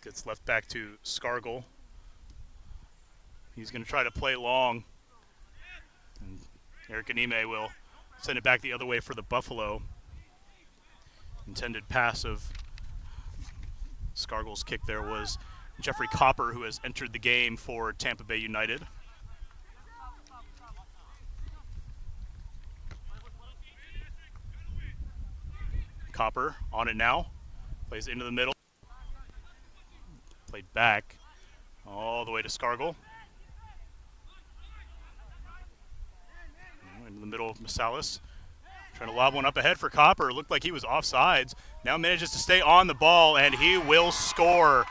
[SPEAKER 1] Gets left back to Scargill. He's going to try to play long. And Eric Anime will send it back the other way for the Buffalo. Intended pass of Scargill's kick there was Jeffrey Copper, who has entered the game for Tampa Bay United. Copper on it now. Plays into the middle. Played back all the way to Scargill. In the middle of Masalis. Trying to lob one up ahead for Copper. Looked like he was offsides. Now manages to stay on the ball, and he will score.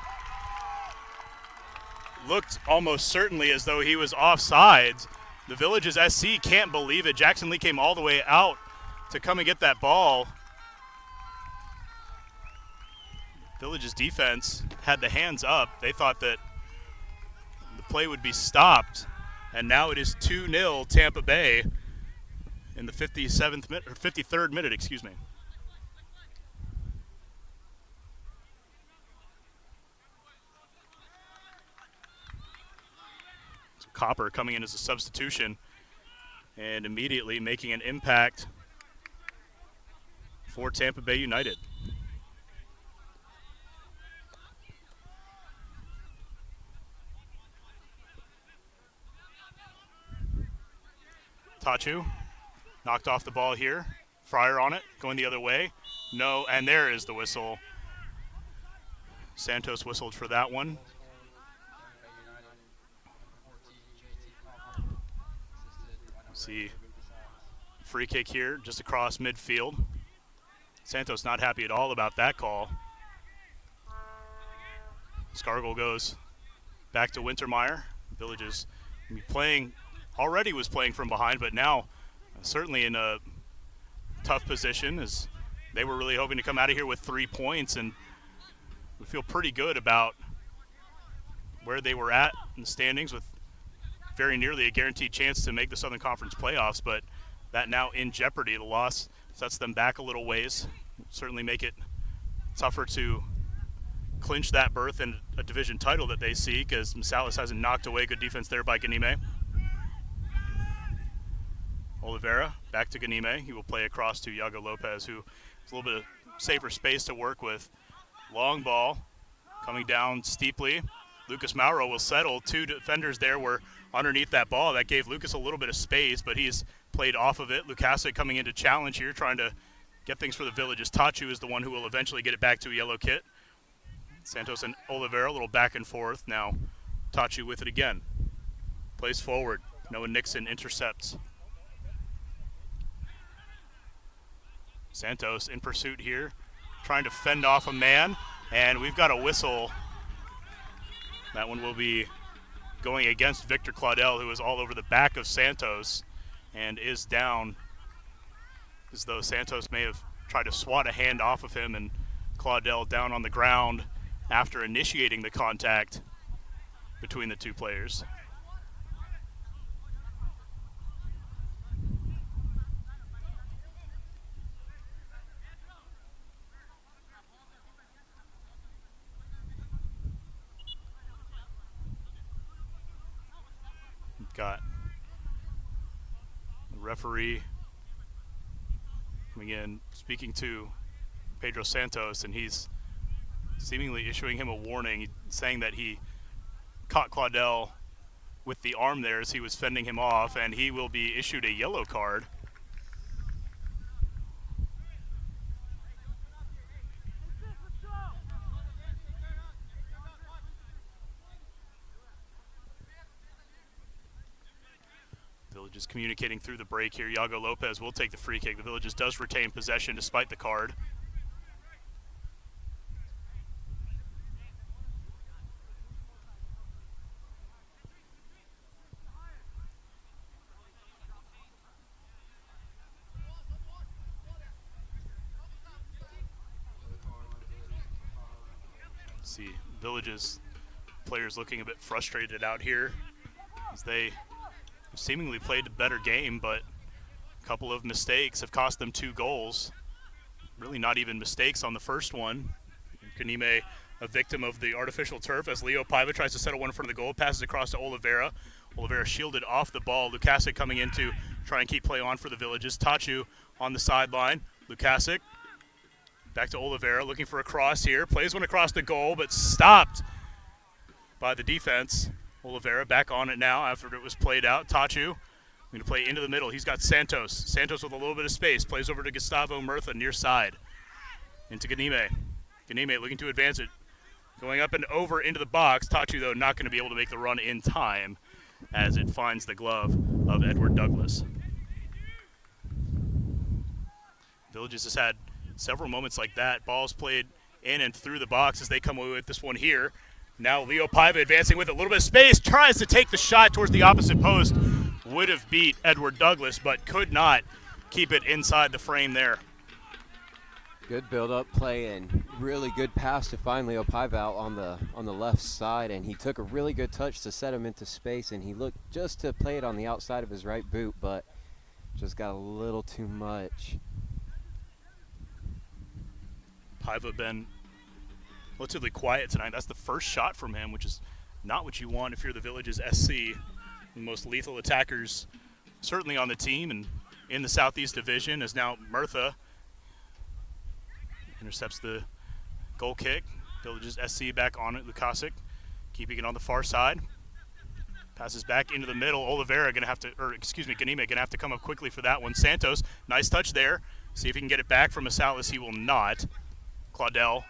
[SPEAKER 1] Looked almost certainly as though he was offsides. The Village's SC can't believe it. Jackson Lee came all the way out to come and get that ball. Village's defense had the hands up. They thought that the play would be stopped, and now it is 2-0 Tampa Bay in the 57th minute, or 53rd minute, excuse me. So Copper coming in as a substitution and immediately making an impact for Tampa Bay United. Tachu knocked off the ball here. Fryer on it, going the other way. No, and there is the whistle. Santos whistled for that one. See, free kick here just across midfield. Santos not happy at all about that call. Scargill goes back to Wintermeyer. Village is playing, already was playing from behind, but now certainly in a tough position as they were really hoping to come out of here with 3 points, and we feel pretty good about where they were at in the standings with very nearly a guaranteed chance to make the Southern Conference playoffs, but that now in jeopardy. The loss sets them back a little ways, certainly make it tougher to clinch that berth and a division title that they seek, as Masalis hasn't knocked away. Good defense there by Ganime. Oliveira back to Ganime. He will play across to Yago Lopez, who has a little bit of safer space to work with. Long ball coming down steeply. Lucas Mauro will settle. 2 defenders there were underneath that ball. That gave Lucas a little bit of space, but he's played off of it. Lukasic coming into challenge here, trying to get things for the Villages. Tachu is the one who will eventually get it back to a yellow kit. Santos and Oliveira, a little back and forth. Now Tachu with it again. Plays forward. Noah Nixon intercepts. Santos in pursuit here, trying to fend off a man, and we've got a whistle. That one will be going against Victor Claudel, who is all over the back of Santos and is down, as though Santos may have tried to swat a hand off of him, and Claudel down on the ground after initiating the contact between the two players. Got the referee coming in, speaking to Pedro Santos, and he's seemingly issuing him a warning, saying that he caught Claudel with the arm there as he was fending him off, and he will be issued a yellow card. Villages communicating through the break here. Yago Lopez will take the free kick. The Villages does retain possession despite the card. See, Villages players looking a bit frustrated out here as they seemingly played a better game, but a couple of mistakes have cost them 2 goals. Really not even mistakes on the first one. Kanime a victim of the artificial turf as Leo Paiva tries to settle one in front of the goal, passes across to Oliveira. Oliveira shielded off the ball. Lukasic coming in to try and keep play on for the Villages. Tachu on the sideline. Lukasic back to Oliveira, looking for a cross here. Plays one across the goal, but stopped by the defense. Oliveira back on it now after it was played out. Tachu going to play into the middle. He's got Santos. Santos with a little bit of space. Plays over to Gustavo Murtha near side. Into Ganime. Ganime looking to advance it. Going up and over into the box. Tachu, though, not going to be able to make the run in time as it finds the glove of Edward Douglas. Villages has had several moments like that. Balls played in and through the box as they come away with this one here. Now Leo Paiva advancing with a little bit of space. Tries to take the shot towards the opposite post. Would have beat Edward Douglas, but could not keep it inside the frame there.
[SPEAKER 2] Good build-up play and really good pass to find Leo Paiva out on the left side, and he took a really good touch to set him into space, and he looked just to play it on the outside of his right boot, but just got a little too much.
[SPEAKER 1] Paiva been relatively quiet tonight. That's the first shot from him, which is not what you want if you're the Villages SC. The most lethal attackers certainly on the team and in the Southeast Division, as now Murtha intercepts the goal kick. Villages SC back on it. Lukasic keeping it on the far side. Passes back into the middle. Oliveira going to have to, Ganime going to have to come up quickly for that one. Santos, nice touch there. See if he can get it back from Masalis. He will not. Claudel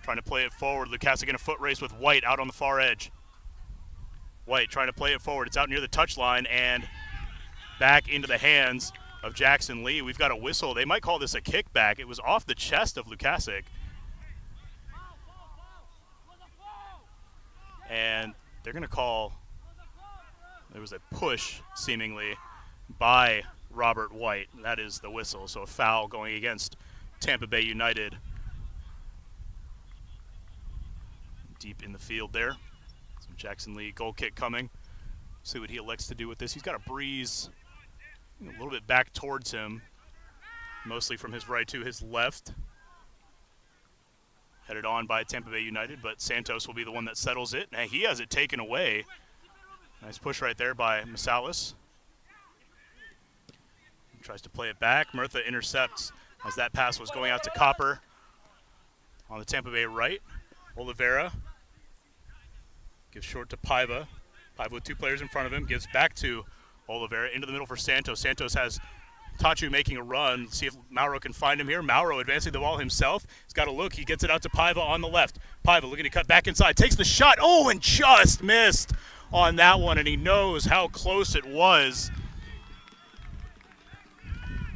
[SPEAKER 1] trying to play it forward. Lukasic in a foot race with White out on the far edge. White trying to play it forward. It's out near the touchline and back into the hands of Jackson Lee. We've got a whistle. They might call this a kickback. It was off the chest of Lukasic. And they're going to call, there was a push seemingly by Robert White. That is the whistle. So a foul going against Tampa Bay United. Deep in the field there. So Jackson Lee, goal kick coming. See what he elects to do with this. He's got a breeze a little bit back towards him, mostly from his right to his left. Headed on by Tampa Bay United, but Santos will be the one that settles it. And he has it taken away. Nice push right there by Masalis. Tries to play it back. Murtha intercepts as that pass was going out to Copper on the Tampa Bay right. Oliveira gives short to Paiva. Paiva with two players in front of him. Gives back to Oliveira into the middle for Santos. Santos has Tachu making a run. See if Mauro can find him here. Mauro advancing the ball himself. He's got a look. He gets it out to Paiva on the left. Paiva looking to cut back inside. Takes the shot. Oh, and just missed on that one, and he knows how close it was.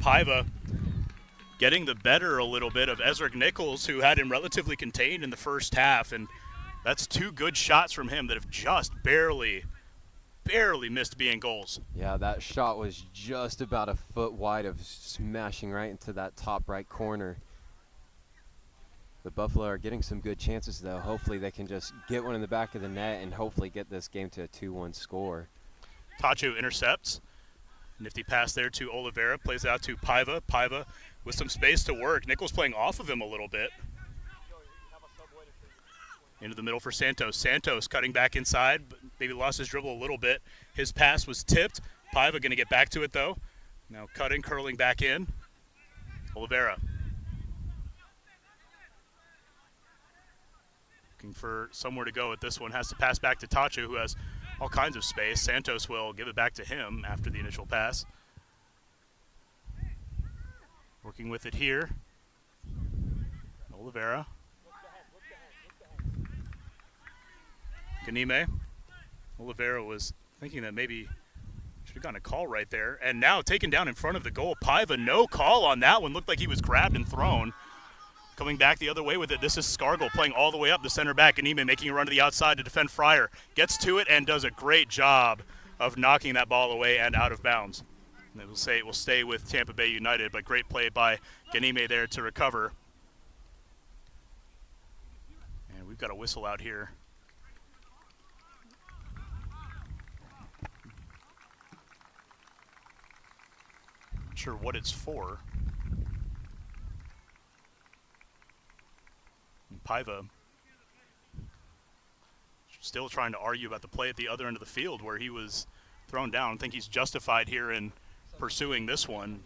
[SPEAKER 1] Paiva getting the better a little bit of Ezric Nichols, who had him relatively contained in the first half, and that's two good shots from him that have just barely missed being goals.
[SPEAKER 2] Yeah, that shot was just about a foot wide of smashing right into that top right corner. The Buffalo are getting some good chances, though. Hopefully they can just get one in the back of the net and hopefully get this game to a 2-1 score.
[SPEAKER 1] Tachu intercepts. Nifty pass there to Oliveira. Plays it out to Paiva. Paiva with some space to work. Nichols playing off of him a little bit. Into the middle for Santos. Santos cutting back inside, but maybe lost his dribble a little bit. His pass was tipped. Paiva going to get back to it, though. Now cutting, curling back in. Oliveira. Looking for somewhere to go with this one. Has to pass back to Tachu, who has all kinds of space. Santos will give it back to him after the initial pass. Working with it here. Oliveira. Ganime. Oliveira was thinking that maybe should have gotten a call right there. And now taken down in front of the goal. Paiva, no call on that one. Looked like he was grabbed and thrown. Coming back the other way with it, this is Scargill playing all the way up the center back. Ganime making a run to the outside to defend Fryer. Gets to it and does a great job of knocking that ball away and out of bounds. And it will say it will stay with Tampa Bay United, but great play by Ganime there to recover. And we've got a whistle out here. Not sure what it's for. And Paiva still trying to argue about the play at the other end of the field where he was thrown down. I think he's justified here in pursuing this one.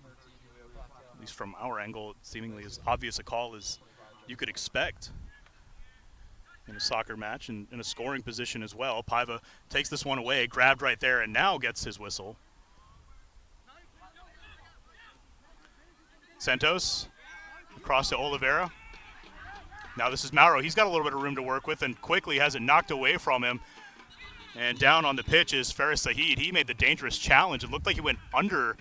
[SPEAKER 1] At least from our angle, seemingly as obvious a call as you could expect in a soccer match, and in a scoring position as well. Paiva takes this one away, grabbed right there, and now gets his whistle. Santos across to Oliveira. Now this is Mauro. He's got a little bit of room to work with and quickly has it knocked away from him. And down on the pitch is Faris Saeed. He made the dangerous challenge. It looked like he went under,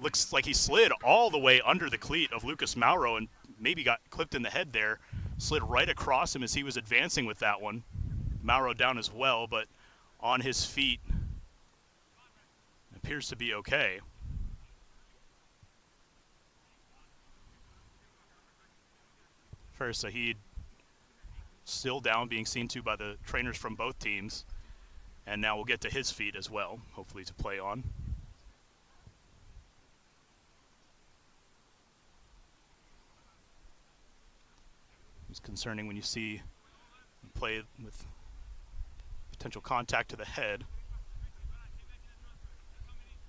[SPEAKER 1] looks like he slid all the way under the cleat of Lucas Mauro and maybe got clipped in the head there. Slid right across him as he was advancing with that one. Mauro down as well, but on his feet. Appears to be okay. Faris Saeed still down, being seen to by the trainers from both teams. And now we'll get to his feet as well, hopefully to play on. It's concerning when you see play with potential contact to the head.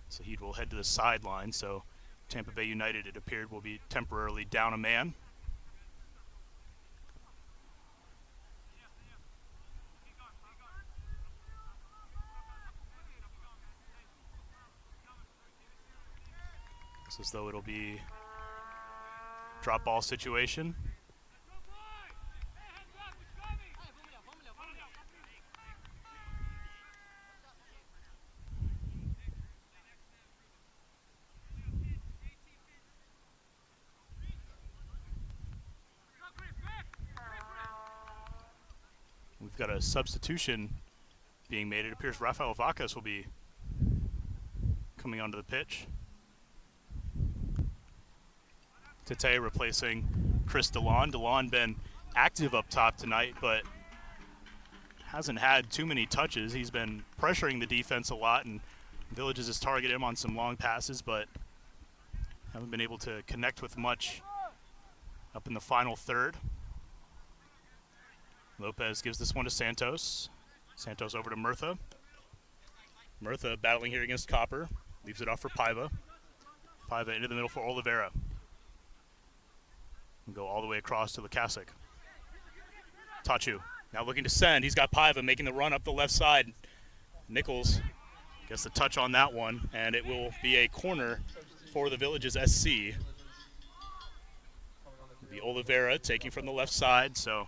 [SPEAKER 1] Saeed will head to the sideline, so Tampa Bay United, it appeared, will be temporarily down a man. It's as though it'll be drop ball situation. We've got a substitution being made. It appears Rafael Vacas will be coming onto the pitch. Tete replacing Chris DeLon. DeLon been active up top tonight, but hasn't had too many touches. He's been pressuring the defense a lot, and Villages has targeted him on some long passes, but haven't been able to connect with much up in the final third. Lopez gives this one to Santos. Santos over to Murtha. Murtha battling here against Copper. Leaves it off for Paiva. Paiva into the middle for Oliveira. And go all the way across to Lukasic. Tachu now looking to send. He's got Paiva making the run up the left side. Nichols gets the touch on that one, and it will be a corner for the Villages SC. The Oliveira taking from the left side, so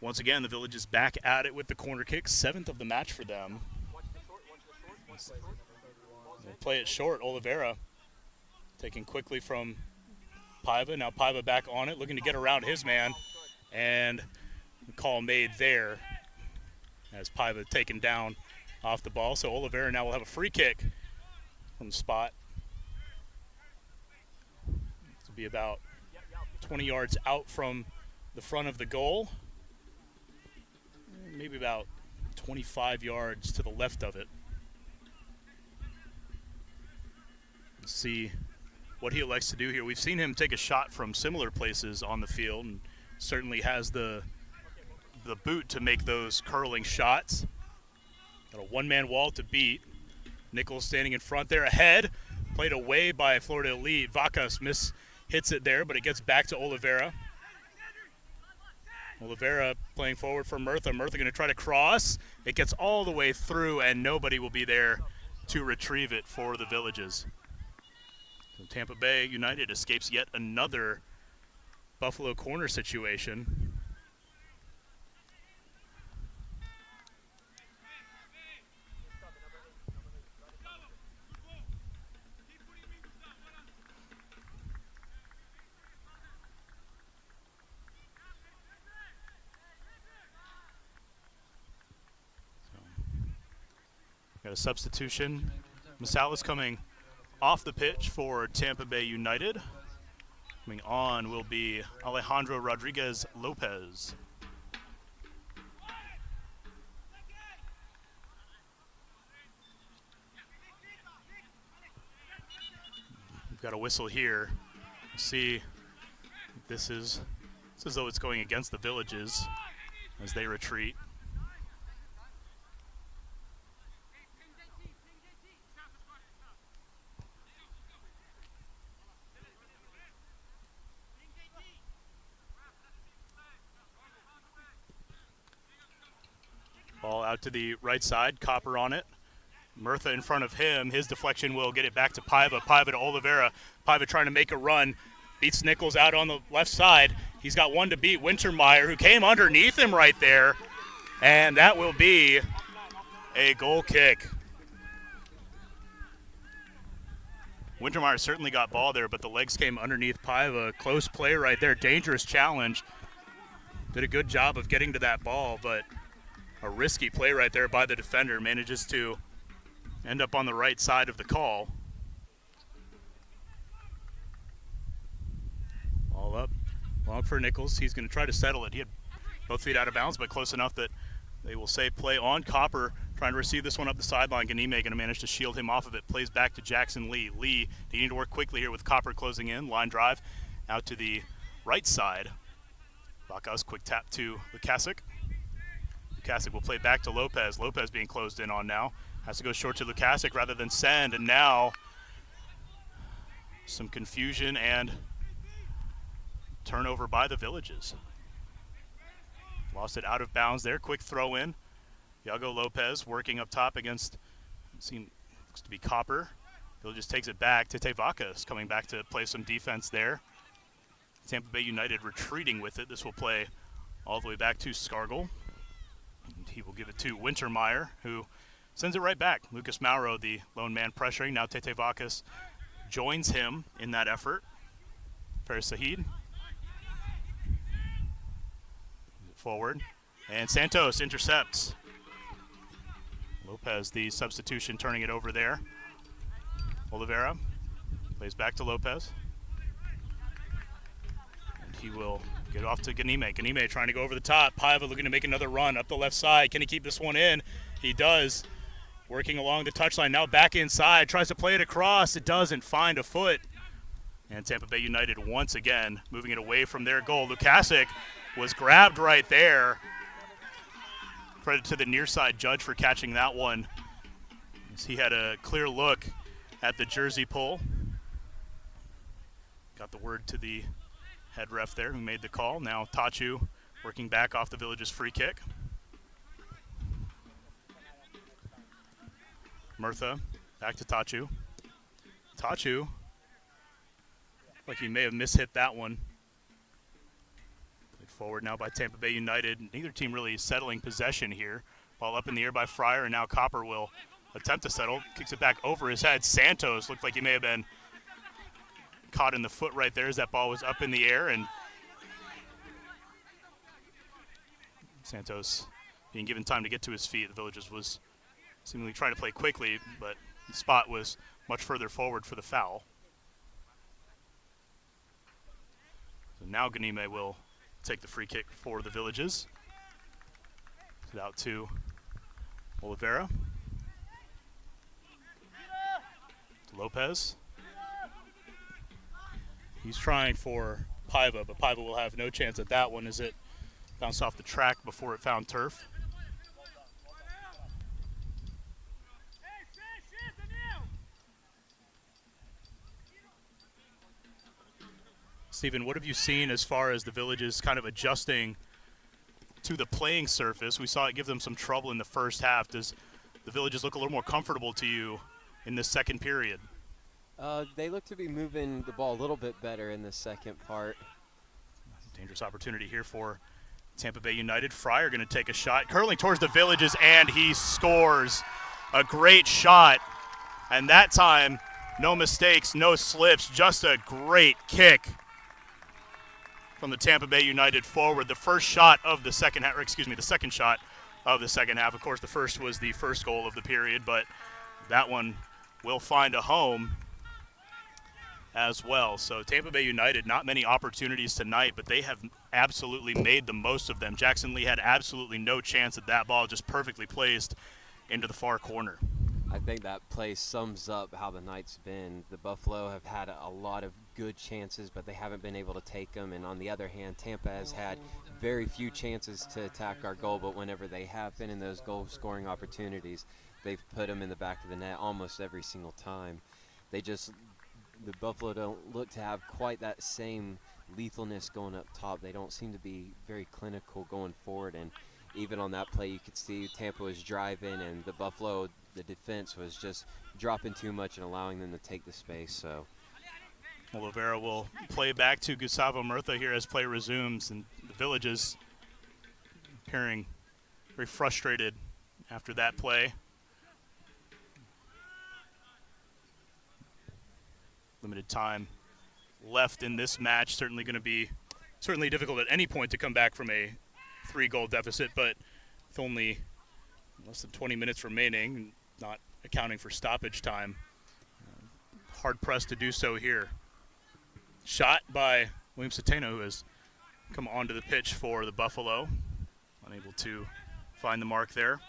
[SPEAKER 1] once again, the Village is back at it with the corner kick, 7th of the match for them. They play it short. Oliveira taking quickly from Paiva. Now Paiva back on it, looking to get around his man. And the call made there as Paiva taken down off the ball. So Oliveira now will have a free kick from the spot. This will be about 20 yards out from the front of the goal. Maybe about 25 yards to the left of it. Let's see what he likes to do here. We've seen him take a shot from similar places on the field, and certainly has the boot to make those curling shots. Got a one-man wall to beat. Nichols standing in front there, ahead. Played away by Florida Elite. Vacas hits it there, but it gets back to Oliveira. Oliveira playing forward for Murtha. Murtha going to try to cross. It gets all the way through, and nobody will be there to retrieve it for the Villages. So Tampa Bay United escapes yet another Buffalo corner situation. Got a substitution. Masalas coming off the pitch for Tampa Bay United. Coming on will be Alejandro Rodriguez Lopez. We've got a whistle here. See, this is as though it's going against the Villages. as they retreat. Ball out to the right side, Copper on it. Murtha in front of him. His deflection will get it back to Paiva. Paiva to Oliveira. Paiva trying to make a run. Beats Nichols out on the left side. He's got one to beat, Wintermeyer, who came underneath him right there. And that will be a goal kick. Wintermeyer certainly got ball there, but the legs came underneath Paiva. Close play right there. Dangerous challenge. Did a good job of getting to that ball, but a risky play right there by the defender. Manages to end up on the right side of the call. All up. Long for Nichols. He's going to try to settle it. He had both feet out of bounds, but close enough that they will say play on. Copper trying to receive this one up the sideline. Ganime going to manage to shield him off of it. Plays back to Jackson Lee. Lee needing to work quickly here with Copper closing in. Line drive out to the right side. Vacas quick tap to Lukasic. Lukasic will play back to Lopez. Lopez being closed in on now. Has to go short to Lukasic rather than send. And now some confusion and turnover by the Villages. Lost it out of bounds there. Quick throw in. Iago Lopez working up top against, looks to be Copper. Villages takes it back. Tete Vacas coming back to play some defense there. Tampa Bay United retreating with it. This will play all the way back to Scargill. And he will give it to Wintermeyer, who sends it right back. Lucas Mauro, the lone man pressuring. Now Tete Vacas joins him in that effort. Faris Sahid. Forward. And Santos intercepts. Lopez, the substitution, turning it over there. Oliveira plays back to Lopez. And he will get off to Ganime. Ganime trying to go over the top. Paiva looking to make another run up the left side. Can he keep this one in? He does. Working along the touchline. Now back inside. Tries to play it across. It doesn't find a foot. And Tampa Bay United once again moving it away from their goal. Lukasic was grabbed right there. Credit to the near side judge for catching that one, as he had a clear look at the jersey pull. Got the word to the head ref there who made the call. Now Tachu working back off the Village's free kick. Murtha back to Tachu. Tachu, like he may have mishit that one. Forward now by Tampa Bay United. Neither team really settling possession here. Ball up in the air by Fryer, and now Copper will attempt to settle. Kicks it back over his head. Santos looked like he may have been caught in the foot right there as that ball was up in the air, and Santos being given time to get to his feet. The Villages was seemingly trying to play quickly, but the spot was much further forward for the foul. So now Ganime will take the free kick for the Villages. It out to Oliveira. To Lopez. He's trying for Paiva, but Paiva will have no chance at that one as it bounced off the track before it found turf. Stephen, what have you seen as far as the Villages kind of adjusting to the playing surface? We saw it give them some trouble in the first half. Does the Villages look a little more comfortable to you in this second period?
[SPEAKER 2] They look to be moving the ball a little bit better in the second part.
[SPEAKER 1] Dangerous opportunity here for Tampa Bay United. Fryer going to take a shot, curling towards the Villages, and he scores. A great shot. And that time, no mistakes, no slips, just a great kick from the Tampa Bay United forward. The first shot of the second half, the second shot of the second half. Of course, the first was the first goal of the period, but that one will find a home as well. So Tampa Bay United, not many opportunities tonight, but they have absolutely made the most of them. Jackson Lee had absolutely no chance at that ball, just perfectly placed into the far corner.
[SPEAKER 2] I think that play sums up how the night's been. The Buffalo have had a lot of good chances, but they haven't been able to take them. And on the other hand, Tampa has had very few chances to attack our goal, but whenever they have been in those goal-scoring opportunities, they've put them in the back of the net almost every single time. The Buffalo don't look to have quite that same lethalness going up top. They don't seem to be very clinical going forward, and even on that play, you could see Tampa was driving, and the Buffalo, the defense was just dropping too much and allowing them to take the space. So
[SPEAKER 1] Oliveira will play back to Gustavo Murtha here as play resumes, and the Villages appearing very frustrated after that play. Limited time left in this match. Certainly going to be difficult at any point to come back from a 3-goal deficit, but with only less than 20 minutes remaining, not accounting for stoppage time, hard pressed to do so here. Shot by William Centeno, who has come onto the pitch for the Buffalo, unable to find the mark there.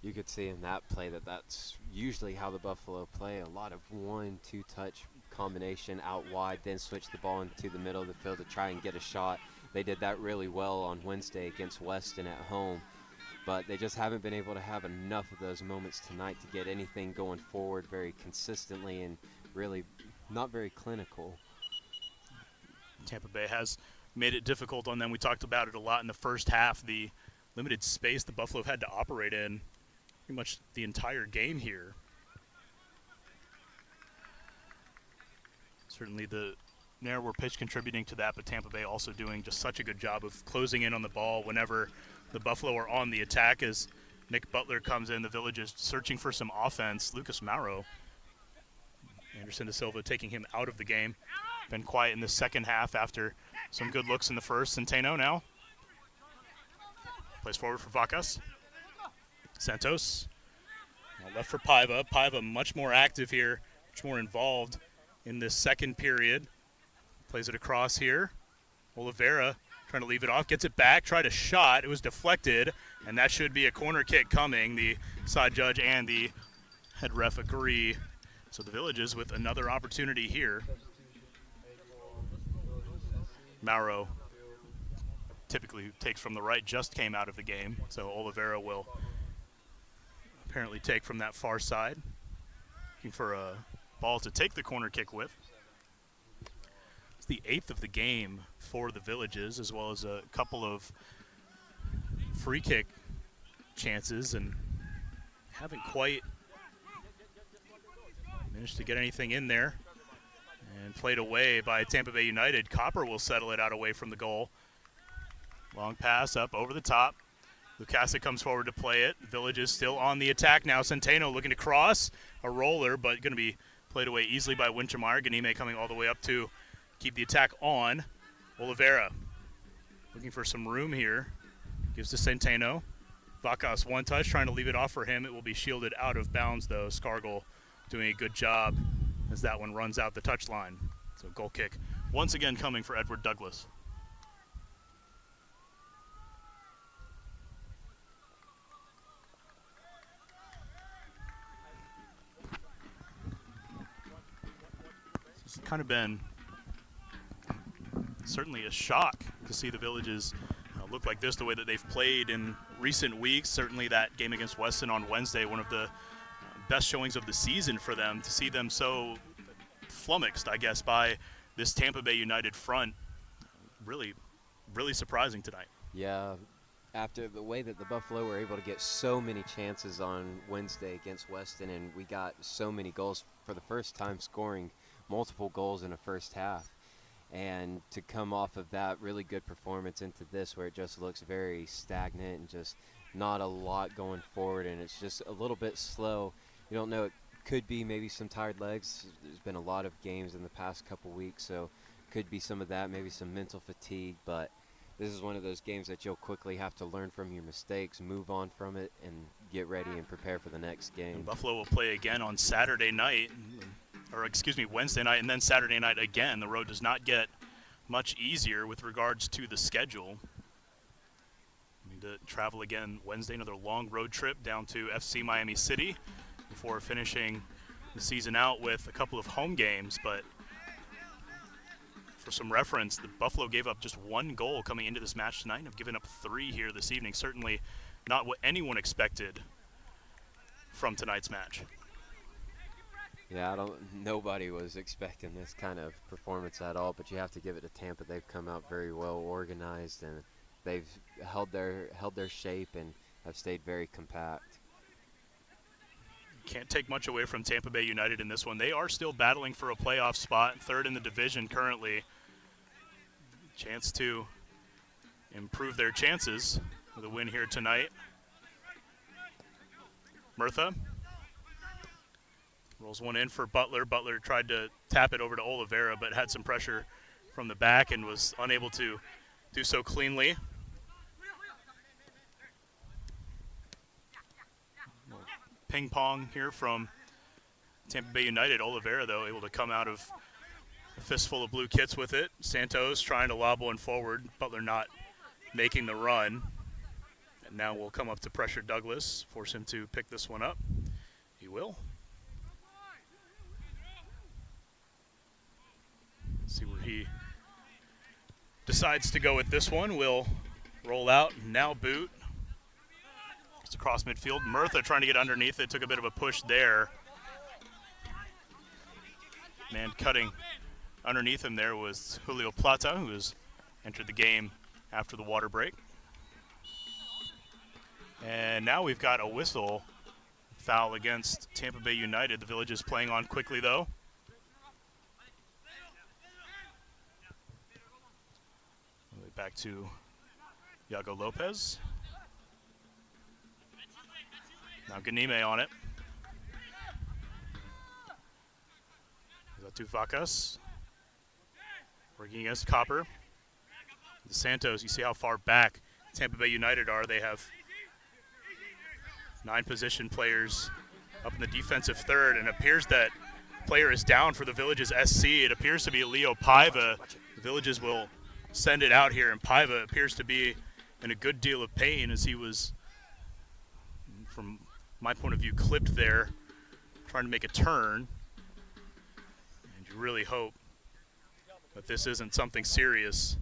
[SPEAKER 2] you could see in that play that that's usually how the Buffalo play. A lot of 1-2 touch combination out wide, then switch the ball into the middle of the field to try and get a shot. They did that really well on Wednesday against Weston at home, but they just haven't been able to have enough of those moments tonight to get anything going forward very consistently and really not very clinical.
[SPEAKER 1] Tampa Bay has made it difficult on them. We talked about it a lot in the first half, the limited space the Buffalo have had to operate in pretty much the entire game here. Certainly the narrower pitch contributing to that, but Tampa Bay also doing just such a good job of closing in on the ball whenever the Buffalo are on the attack. As Nick Butler comes in, the Villages searching for some offense. Lucas Mauro, Anderson de Silva taking him out of the game. Been quiet in the second half after some good looks in the first. Centeno now plays forward for Vacas. Santos now left for Paiva. Paiva much more active here, much more involved in this second period. Plays it across here. Oliveira trying to leave it off, gets it back, tried a shot. It was deflected, and that should be a corner kick coming. The side judge and the head ref agree. So the Villages with another opportunity here. Mauro typically takes from the right, just came out of the game. So Oliveira will apparently take from that far side. Looking for a ball to take the corner kick with. It's the 8th of the game for the Villages, as well as a couple of free kick chances, and haven't quite managed to get anything in there. And played away by Tampa Bay United. Copper will settle it out away from the goal. Long pass up over the top. Lucasa comes forward to play it. Villages still on the attack now. Centeno looking to cross. A roller, but going to be played away easily by Winchemeyer. Ganime coming all the way up to keep the attack on. Oliveira looking for some room here. Gives to Centeno. Vacas one touch, trying to leave it off for him. It will be shielded out of bounds, though. Scargill doing a good job as that one runs out the touchline. So goal kick once again coming for Edward Douglas. It's kind of been certainly a shock to see the Villages look like this, the way that they've played in recent weeks. Certainly that game against Weston on Wednesday, one of the best showings of the season for them. To see them so flummoxed, I guess, by this Tampa Bay United front, really, really surprising tonight.
[SPEAKER 2] Yeah, after the way that the Buffalo were able to get so many chances on Wednesday against Weston, and we got so many goals for the first time, scoring multiple goals in the first half. And to come off of that really good performance into this, where it just looks very stagnant and just not a lot going forward, and it's just a little bit slow. You don't know, it could be maybe some tired legs. There's been a lot of games in the past couple weeks, so could be some of that, maybe some mental fatigue, but this is one of those games that you'll quickly have to learn from your mistakes, move on from it, and get ready and prepare for the next game.
[SPEAKER 1] And Buffalo will play again on Saturday night, or excuse me, Wednesday night, and then Saturday night again. The road does not get much easier with regards to the schedule. to travel again Wednesday, another long road trip down to FC Miami City before finishing the season out with a couple of home games. But for some reference, the Buffalo gave up just 1 goal coming into this match tonight and have given up 3 here this evening. Certainly not what anyone expected from tonight's match.
[SPEAKER 2] Yeah, nobody was expecting this kind of performance at all, but you have to give it to Tampa. They've come out very well organized, and they've held their shape and have stayed very compact.
[SPEAKER 1] Can't take much away from Tampa Bay United in this one. They are still battling for a playoff spot, 3rd in the division currently. Chance to improve their chances with a win here tonight. Murtha rolls one in for Butler. Butler tried to tap it over to Oliveira, but had some pressure from the back and was unable to do so cleanly. Ping pong here from Tampa Bay United. Oliveira, though, able to come out of a fistful of blue kits with it. Santos trying to lob one forward. Butler not making the run. And now will come up to pressure Douglas, force him to pick this one up. He will. See where he decides to go with this one. Will roll out, now boot. It's across midfield. Murtha trying to get underneath it. Took a bit of a push there. Man cutting underneath him there was Julio Plata, who has entered the game after the water break. And now we've got a whistle. Foul against Tampa Bay United. The Village is playing on quickly, though. Back to Iago Lopez. Now Ganime on it. To Vacas. Working against Copper. The Santos, you see how far back Tampa Bay United are. They have 9 position players up in the defensive third, and it appears that player is down for the Villages SC. It appears to be Leo Paiva. The Villages will send it out here, and Paiva appears to be in a good deal of pain as he was, from my point of view, clipped there, trying to make a turn. And you really hope that this isn't something serious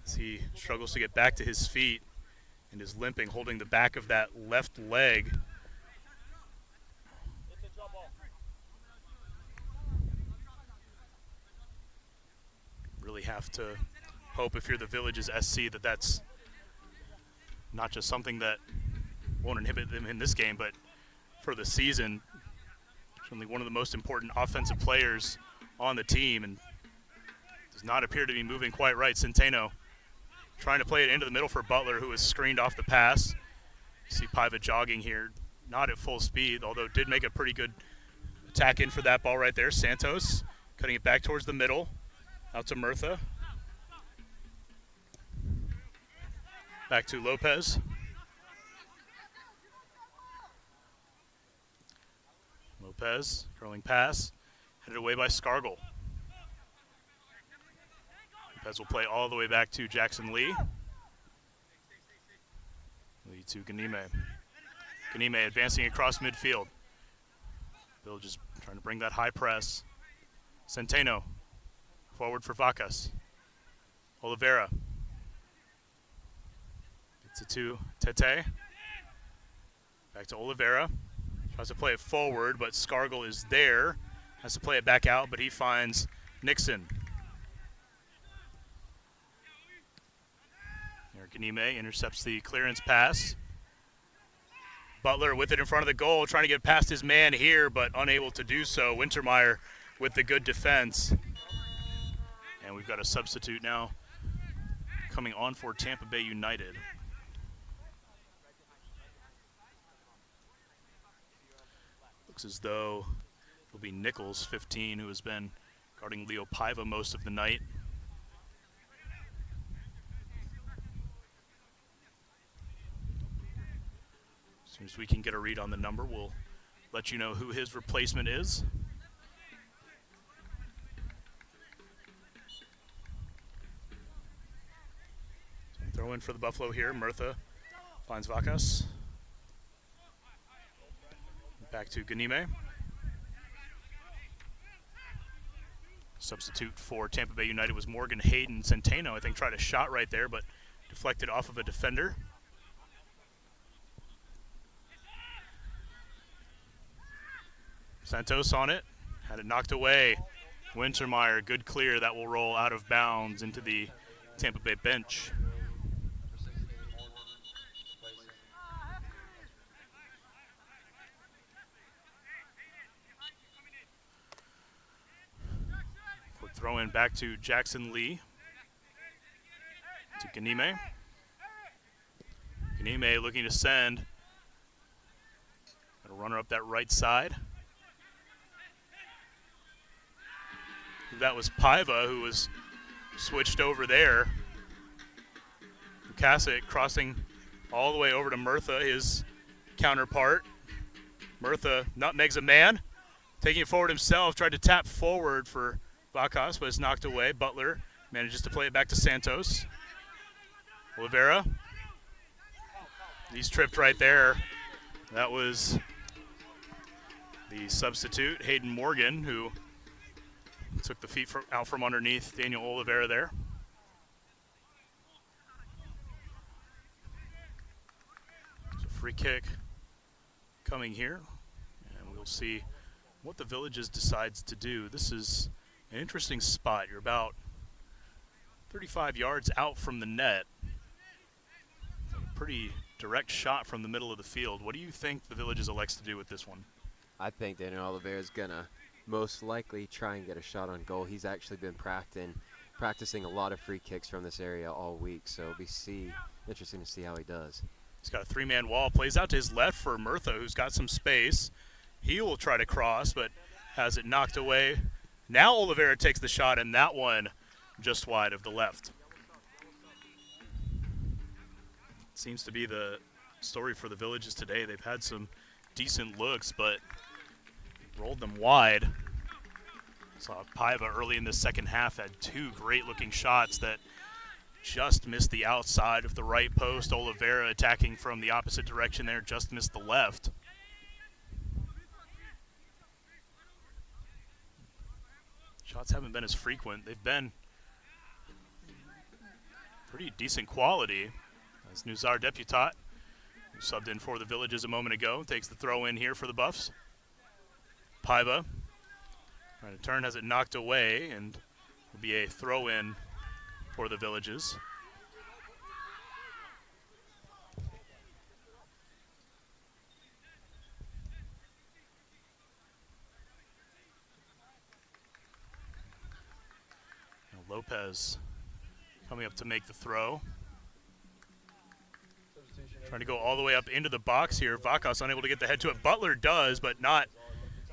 [SPEAKER 1] as he struggles to get back to his feet and is limping, holding the back of that left leg. Really have to hope, if you're the Villages SC, that that's not just something that won't inhibit them in this game, but for the season. Certainly one of the most important offensive players on the team, and does not appear to be moving quite right. Centeno trying to play it into the middle for Butler, who was screened off the pass. You see Paiva jogging here, not at full speed, although did make a pretty good attack in for that ball right there. Santos cutting it back towards the middle, out to Murtha. Back to Lopez. Lopez, curling pass, headed away by Scargill. Lopez will play all the way back to Jackson Lee. Lee to Ganime. Ganime advancing across midfield. Bill just trying to bring that high press. Centeno, forward for Vacas. Oliveira. Gets it to Tete. Back to Oliveira. Tries to play it forward, but Scargill is there. Has to play it back out, but he finds Nixon. Ganime intercepts the clearance pass. Butler with it in front of the goal, trying to get past his man here, but unable to do so. Wintermeyer with the good defense. And we've got a substitute now coming on for Tampa Bay United. Looks as though it'll be Nichols, 15, who has been guarding Leo Paiva most of the night. As soon as we can get a read on the number, we'll let you know who his replacement is. Throw in for the Buffalo here. Murtha Finds Vacas. Back to Ganime. Substitute for Tampa Bay United was Morgan Hayden. Centeno, I think, tried a shot right there, but deflected off of a defender. Santos on it. Had it knocked away. Wintermeyer, good clear. That will roll out of bounds into the Tampa Bay bench. Quick throw in back to Jackson Lee. To Ganime. Ganime looking to send. Got a runner up that right side. That was Paiva who was switched over there. Kasich crossing all the way over to Murtha, his counterpart. Murtha nutmegs a man, taking it forward himself, tried to tap forward for Vacas, but it's knocked away. Butler manages to play it back to Santos. Oliveira. He's tripped right there. That was the substitute, Hayden Morgan, who took the feet out from underneath Daniel Oliveira there. There's a free kick coming here, and we'll see what the Villages decides to do. This is an interesting spot. You're about 35 yards out from the net. A pretty direct shot from the middle of the field. What do you think the Villages elects to do with this one?
[SPEAKER 2] I think Daniel Oliveira is going to most likely try and get a shot on goal. He's actually been practicing a lot of free kicks from this area all week, so it'll be interesting to see how he does.
[SPEAKER 1] He's got a three-man wall, plays out to his left for Murtha, who's got some space. He will try to cross, but has it knocked away. Now Oliveira takes the shot, and that one just wide of the left. Seems to be the story for the Villages today. They've had some decent looks, but rolled them wide. Saw Paiva early in the second half had two great-looking shots that just missed the outside of the right post. Oliveira attacking from the opposite direction there, just missed the left. Shots haven't been as frequent. They've been pretty decent quality. As Nuzar Deputat, who subbed in for the Villages a moment ago, takes the throw in here for the Buffs. Paiva trying to turn, has it knocked away, and will be a throw in for the Villages. Now Lopez coming up to make the throw. Trying to go all the way up into the box here. Vacas unable to get the head to it. Butler does, but not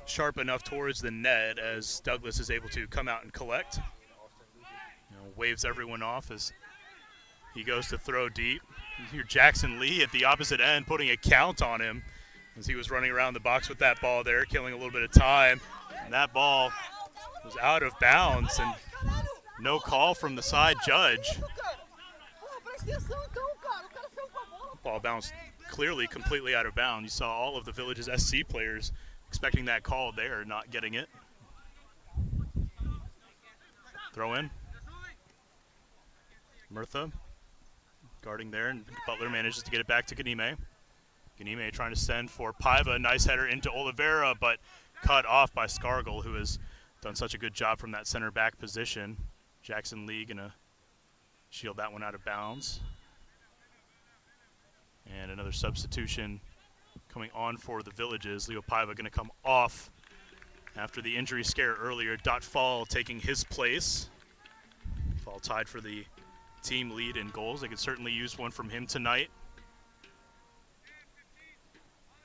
[SPEAKER 1] sharp enough towards the net as Douglas is able to come out and collect. Waves everyone off as he goes to throw deep. You hear Jackson Lee at the opposite end putting a count on him as he was running around the box with that ball there, killing a little bit of time. And that ball was out of bounds and no call from the side judge. Ball bounced clearly completely out of bounds. You saw all of the Villages SC players expecting that call there, not getting it. Throw in. Murtha guarding there, and Butler manages to get it back to Ganime. Ganime trying to send for Paiva. Nice header into Oliveira, but cut off by Scargill, who has done such a good job from that center back position. Jackson Lee gonna shield that one out of bounds. And another substitution coming on for the Villages. Leo Paiva going to come off after the injury scare earlier. Dot Fall taking his place. Fall tied for the team lead in goals. They could certainly use one from him tonight.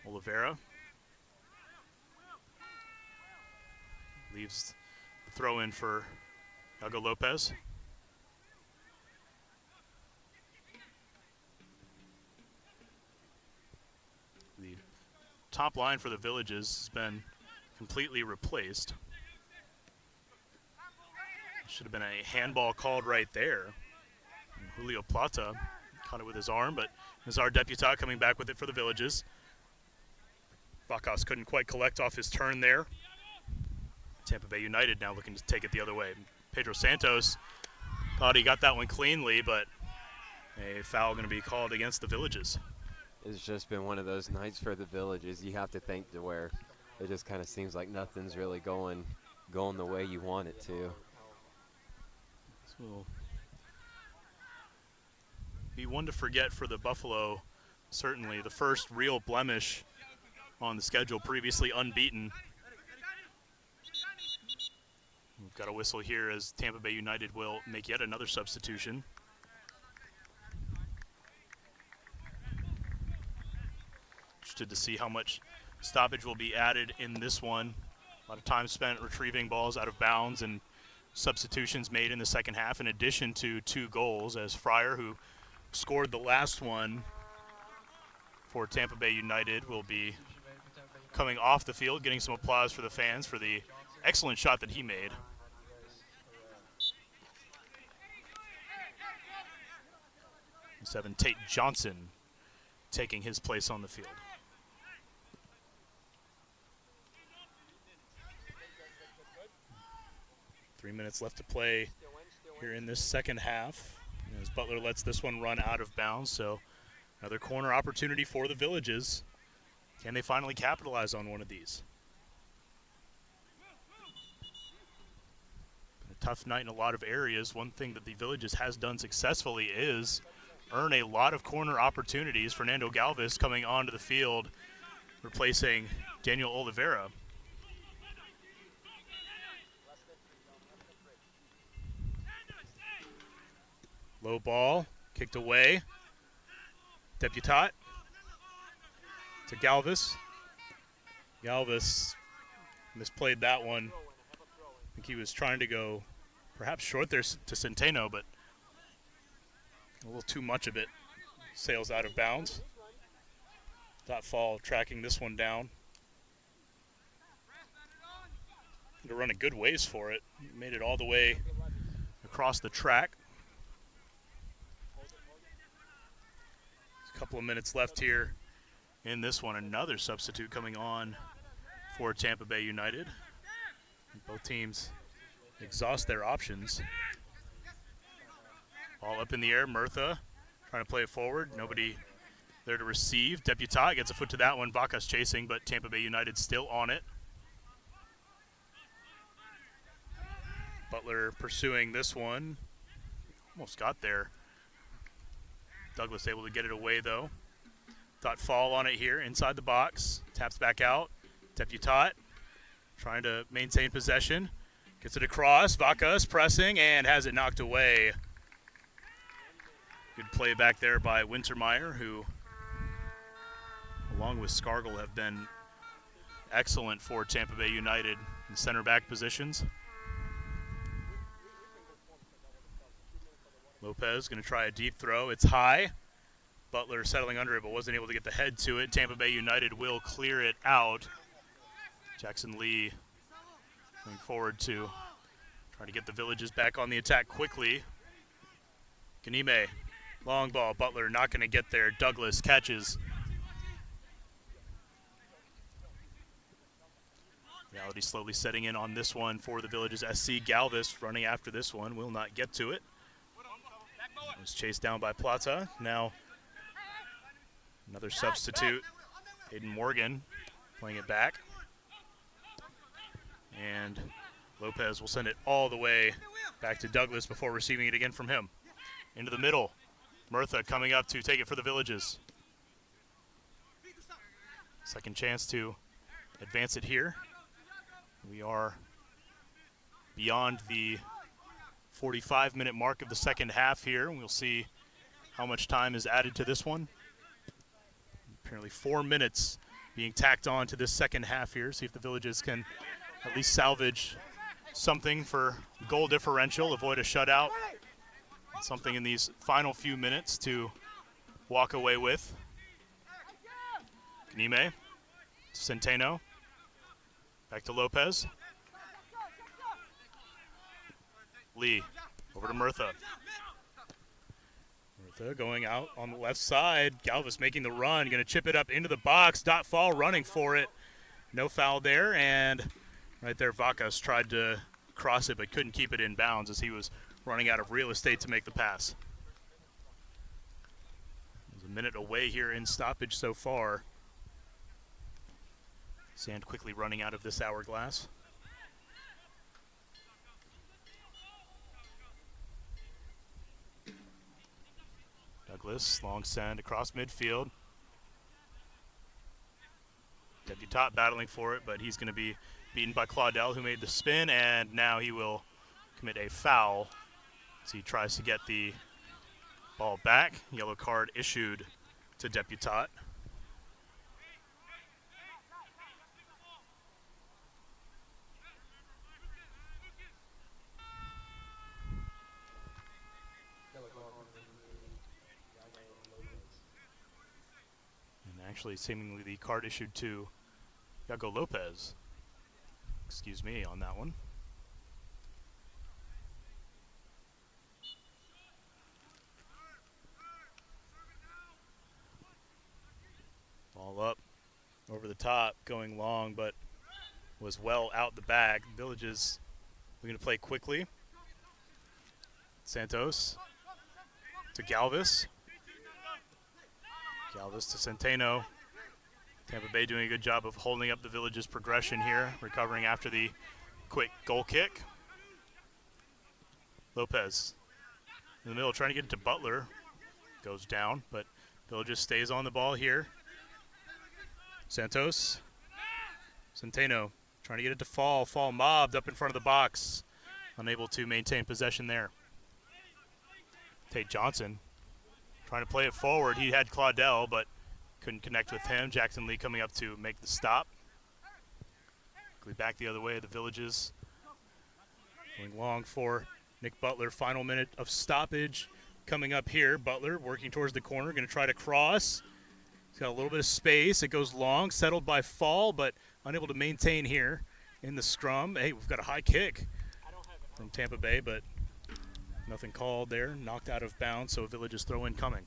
[SPEAKER 1] Oliveira leaves the throw in for Yago Lopez. The top line for the Villages has been completely replaced. Should have been a handball called right there. And Julio Plata Caught it with his arm, but Nazar Deputat coming back with it for the Villages. Vakos couldn't quite collect off his turn there. Tampa Bay United now looking to take it the other way. Pedro Santos thought he got that one cleanly, but a foul going to be called against the Villages.
[SPEAKER 2] It's just been one of those nights for the Villages. You have to think to where it just kind of seems like nothing's really going the way you want it to.
[SPEAKER 1] So be one to forget for the Buffalo, certainly the first real blemish on the schedule, previously unbeaten. We've got a whistle here as Tampa Bay United will make yet another substitution. Interested to see how much stoppage will be added in this one. A lot of time spent retrieving balls out of bounds and substitutions made in the second half, in addition to 2 goals, as Fryer, who scored the last one for Tampa Bay United, will be coming off the field, getting some applause for the fans for the excellent shot that he made. Seven, Tate Johnson taking his place on the field. Three minutes left to play here in this second half, as Butler lets this one run out of bounds. So another corner opportunity for the Villages. Can they finally capitalize on one of these? Been a tough night in a lot of areas. One thing that the Villages has done successfully is earn a lot of corner opportunities. Fernando Galvis coming onto the field, replacing Daniel Oliveira. Low ball, kicked away. Deputat to Galvis. Galvis misplayed that one. I think he was trying to go perhaps short there to Centeno, but a little too much of it sails out of bounds. Dot Fall tracking this one down. To run a good ways for it. Made it all the way across the track. A couple of minutes left here in this one. Another substitute coming on for Tampa Bay United. Both teams exhaust their options. Ball up in the air. Murtha trying to play it forward. Nobody there to receive. Deputat gets a foot to that one. Vacas chasing, but Tampa Bay United still on it. Butler pursuing this one. Almost got there. Douglas able to get it away, though. Dot Fall on it here inside the box. Taps back out. Deputat trying to maintain possession. Gets it across. Vacas pressing and has it knocked away. Good play back there by Wintermeyer, who, along with Scargill, have been excellent for Tampa Bay United in center back positions. Lopez going to try a deep throw. It's high. Butler settling under it, but wasn't able to get the head to it. Tampa Bay United will clear it out. Jackson Lee going forward to try to get the Villages back on the attack quickly. Ganime, long ball. Butler not going to get there. Douglas catches. Reality slowly setting in on this one for the Villages. SC Galvis running after this one. Will not get to it. Was chased down by Plata. Now another substitute. Hayden Morgan playing it back. And Lopez will send it all the way back to Douglas before receiving it again from him. Into the middle. Murtha coming up to take it for the Villages. Second chance to advance it here. We are beyond the 45-minute mark of the second half here. We'll see how much time is added to this one. Apparently 4 minutes being tacked on to this second half here. See if the Villages can at least salvage something for goal differential, avoid a shutout. Something in these final few minutes to walk away with. Ganime, Centeno, back to Lopez. Lee, over to Murtha. Martha going out on the left side. Galvis making the run, going to chip it up into the box. Dot fall running for it. No foul there, and right there Vacas tried to cross it but couldn't keep it in bounds as he was running out of real estate to make the pass. There's a minute away here in stoppage so far. Sand quickly running out of this hourglass. Douglas, long send across midfield. Debutant battling for it, but he's going to be beaten by Claudel, who made the spin, and now he will commit a foul as he tries to get the ball back. Yellow card issued to Debutant. Actually, seemingly the card issued to Yago Lopez. Excuse me on that one. Ball up over the top, going long, but was well out the bag. Villages looking to play quickly. Santos to Galvis. Galvis to Centeno. Tampa Bay doing a good job of holding up the Village's progression here, recovering after the quick goal kick. Lopez in the middle trying to get it to Butler. Goes down, but Villages stays on the ball here. Santos. Centeno trying to get it to Fall. Fall mobbed up in front of the box. Unable to maintain possession there. Tate Johnson trying to play it forward. He had Claudel, but couldn't connect with him. Jackson Lee coming up to make the stop. Quickly back the other way. The Villages going long for Nick Butler. Final minute of stoppage coming up here. Butler working towards the corner. Going to try to cross. He's got a little bit of space. It goes long. Settled by Fall, but unable to maintain here in the scrum. Hey, we've got a high kick from Tampa Bay, but nothing called there. Knocked out of bounds, so Villages throw in coming.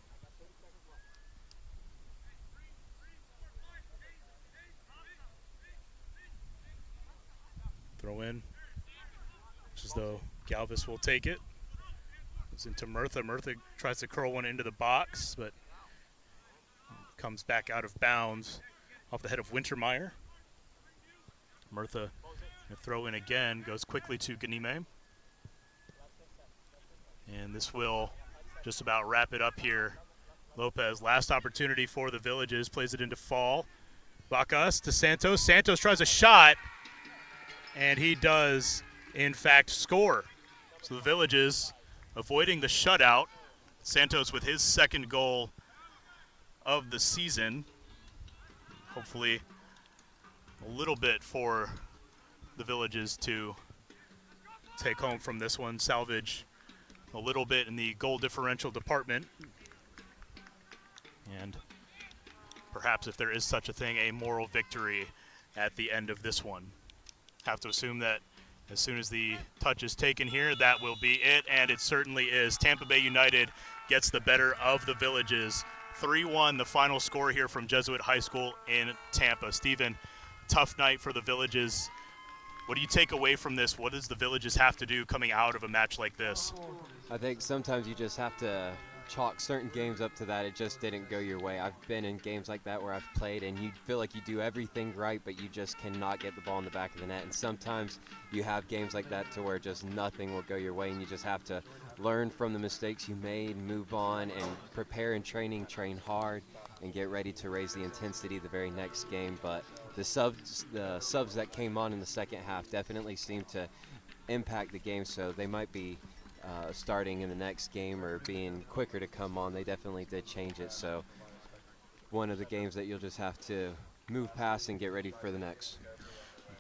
[SPEAKER 1] Throw in, just as though Galvis will take it. It's into Murtha. Murtha tries to curl one into the box, but comes back out of bounds off the head of Wintermeyer. Murtha throw in again, goes quickly to Ganime. And this will just about wrap it up here. Lopez, last opportunity for the Villages, plays it into Fall. Vacas to Santos. Santos tries a shot, and he does, in fact, score. So the Villages avoiding the shutout. Santos with his second goal of the season. Hopefully a little bit for the Villages to take home from this one, salvage a little bit in the goal differential department. And perhaps, if there is such a thing, a moral victory at the end of this one. Have to assume that as soon as the touch is taken here, that will be it, and it certainly is. Tampa Bay United gets the better of the Villages. 3-1, the final score here from Jesuit High School in Tampa. Stephen, tough night for the Villages. What do you take away from this? What does the Villages have to do coming out of a match like this?
[SPEAKER 2] I think sometimes you just have to chalk certain games up to that. It just didn't go your way. I've been in games like that where I've played and you feel like you do everything right, but you just cannot get the ball in the back of the net. And sometimes you have games like that to where just nothing will go your way, and you just have to learn from the mistakes you made, move on, and prepare in training, train hard, and get ready to raise the intensity the very next game. But the subs that came on in the second half definitely seemed to impact the game, so they might be starting in the next game or being quicker to come on. They definitely did change it, so one of the games that you'll just have to move past and get ready for the next.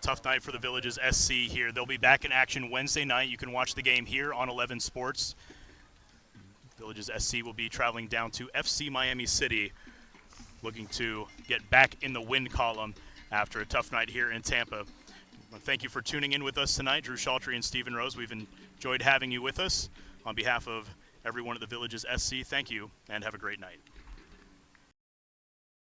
[SPEAKER 1] Tough night for the Villages SC here. They'll be back in action Wednesday night. You can watch the game here on 11 Sports. Villages SC will be traveling down to FC Miami City, looking to get back in the win column after a tough night here in Tampa. Thank you for tuning in with us tonight, Drew Shaltry and Stephen Rose. We've enjoyed having you with us. On behalf of everyone at the Villages SC, thank you, and have a great night.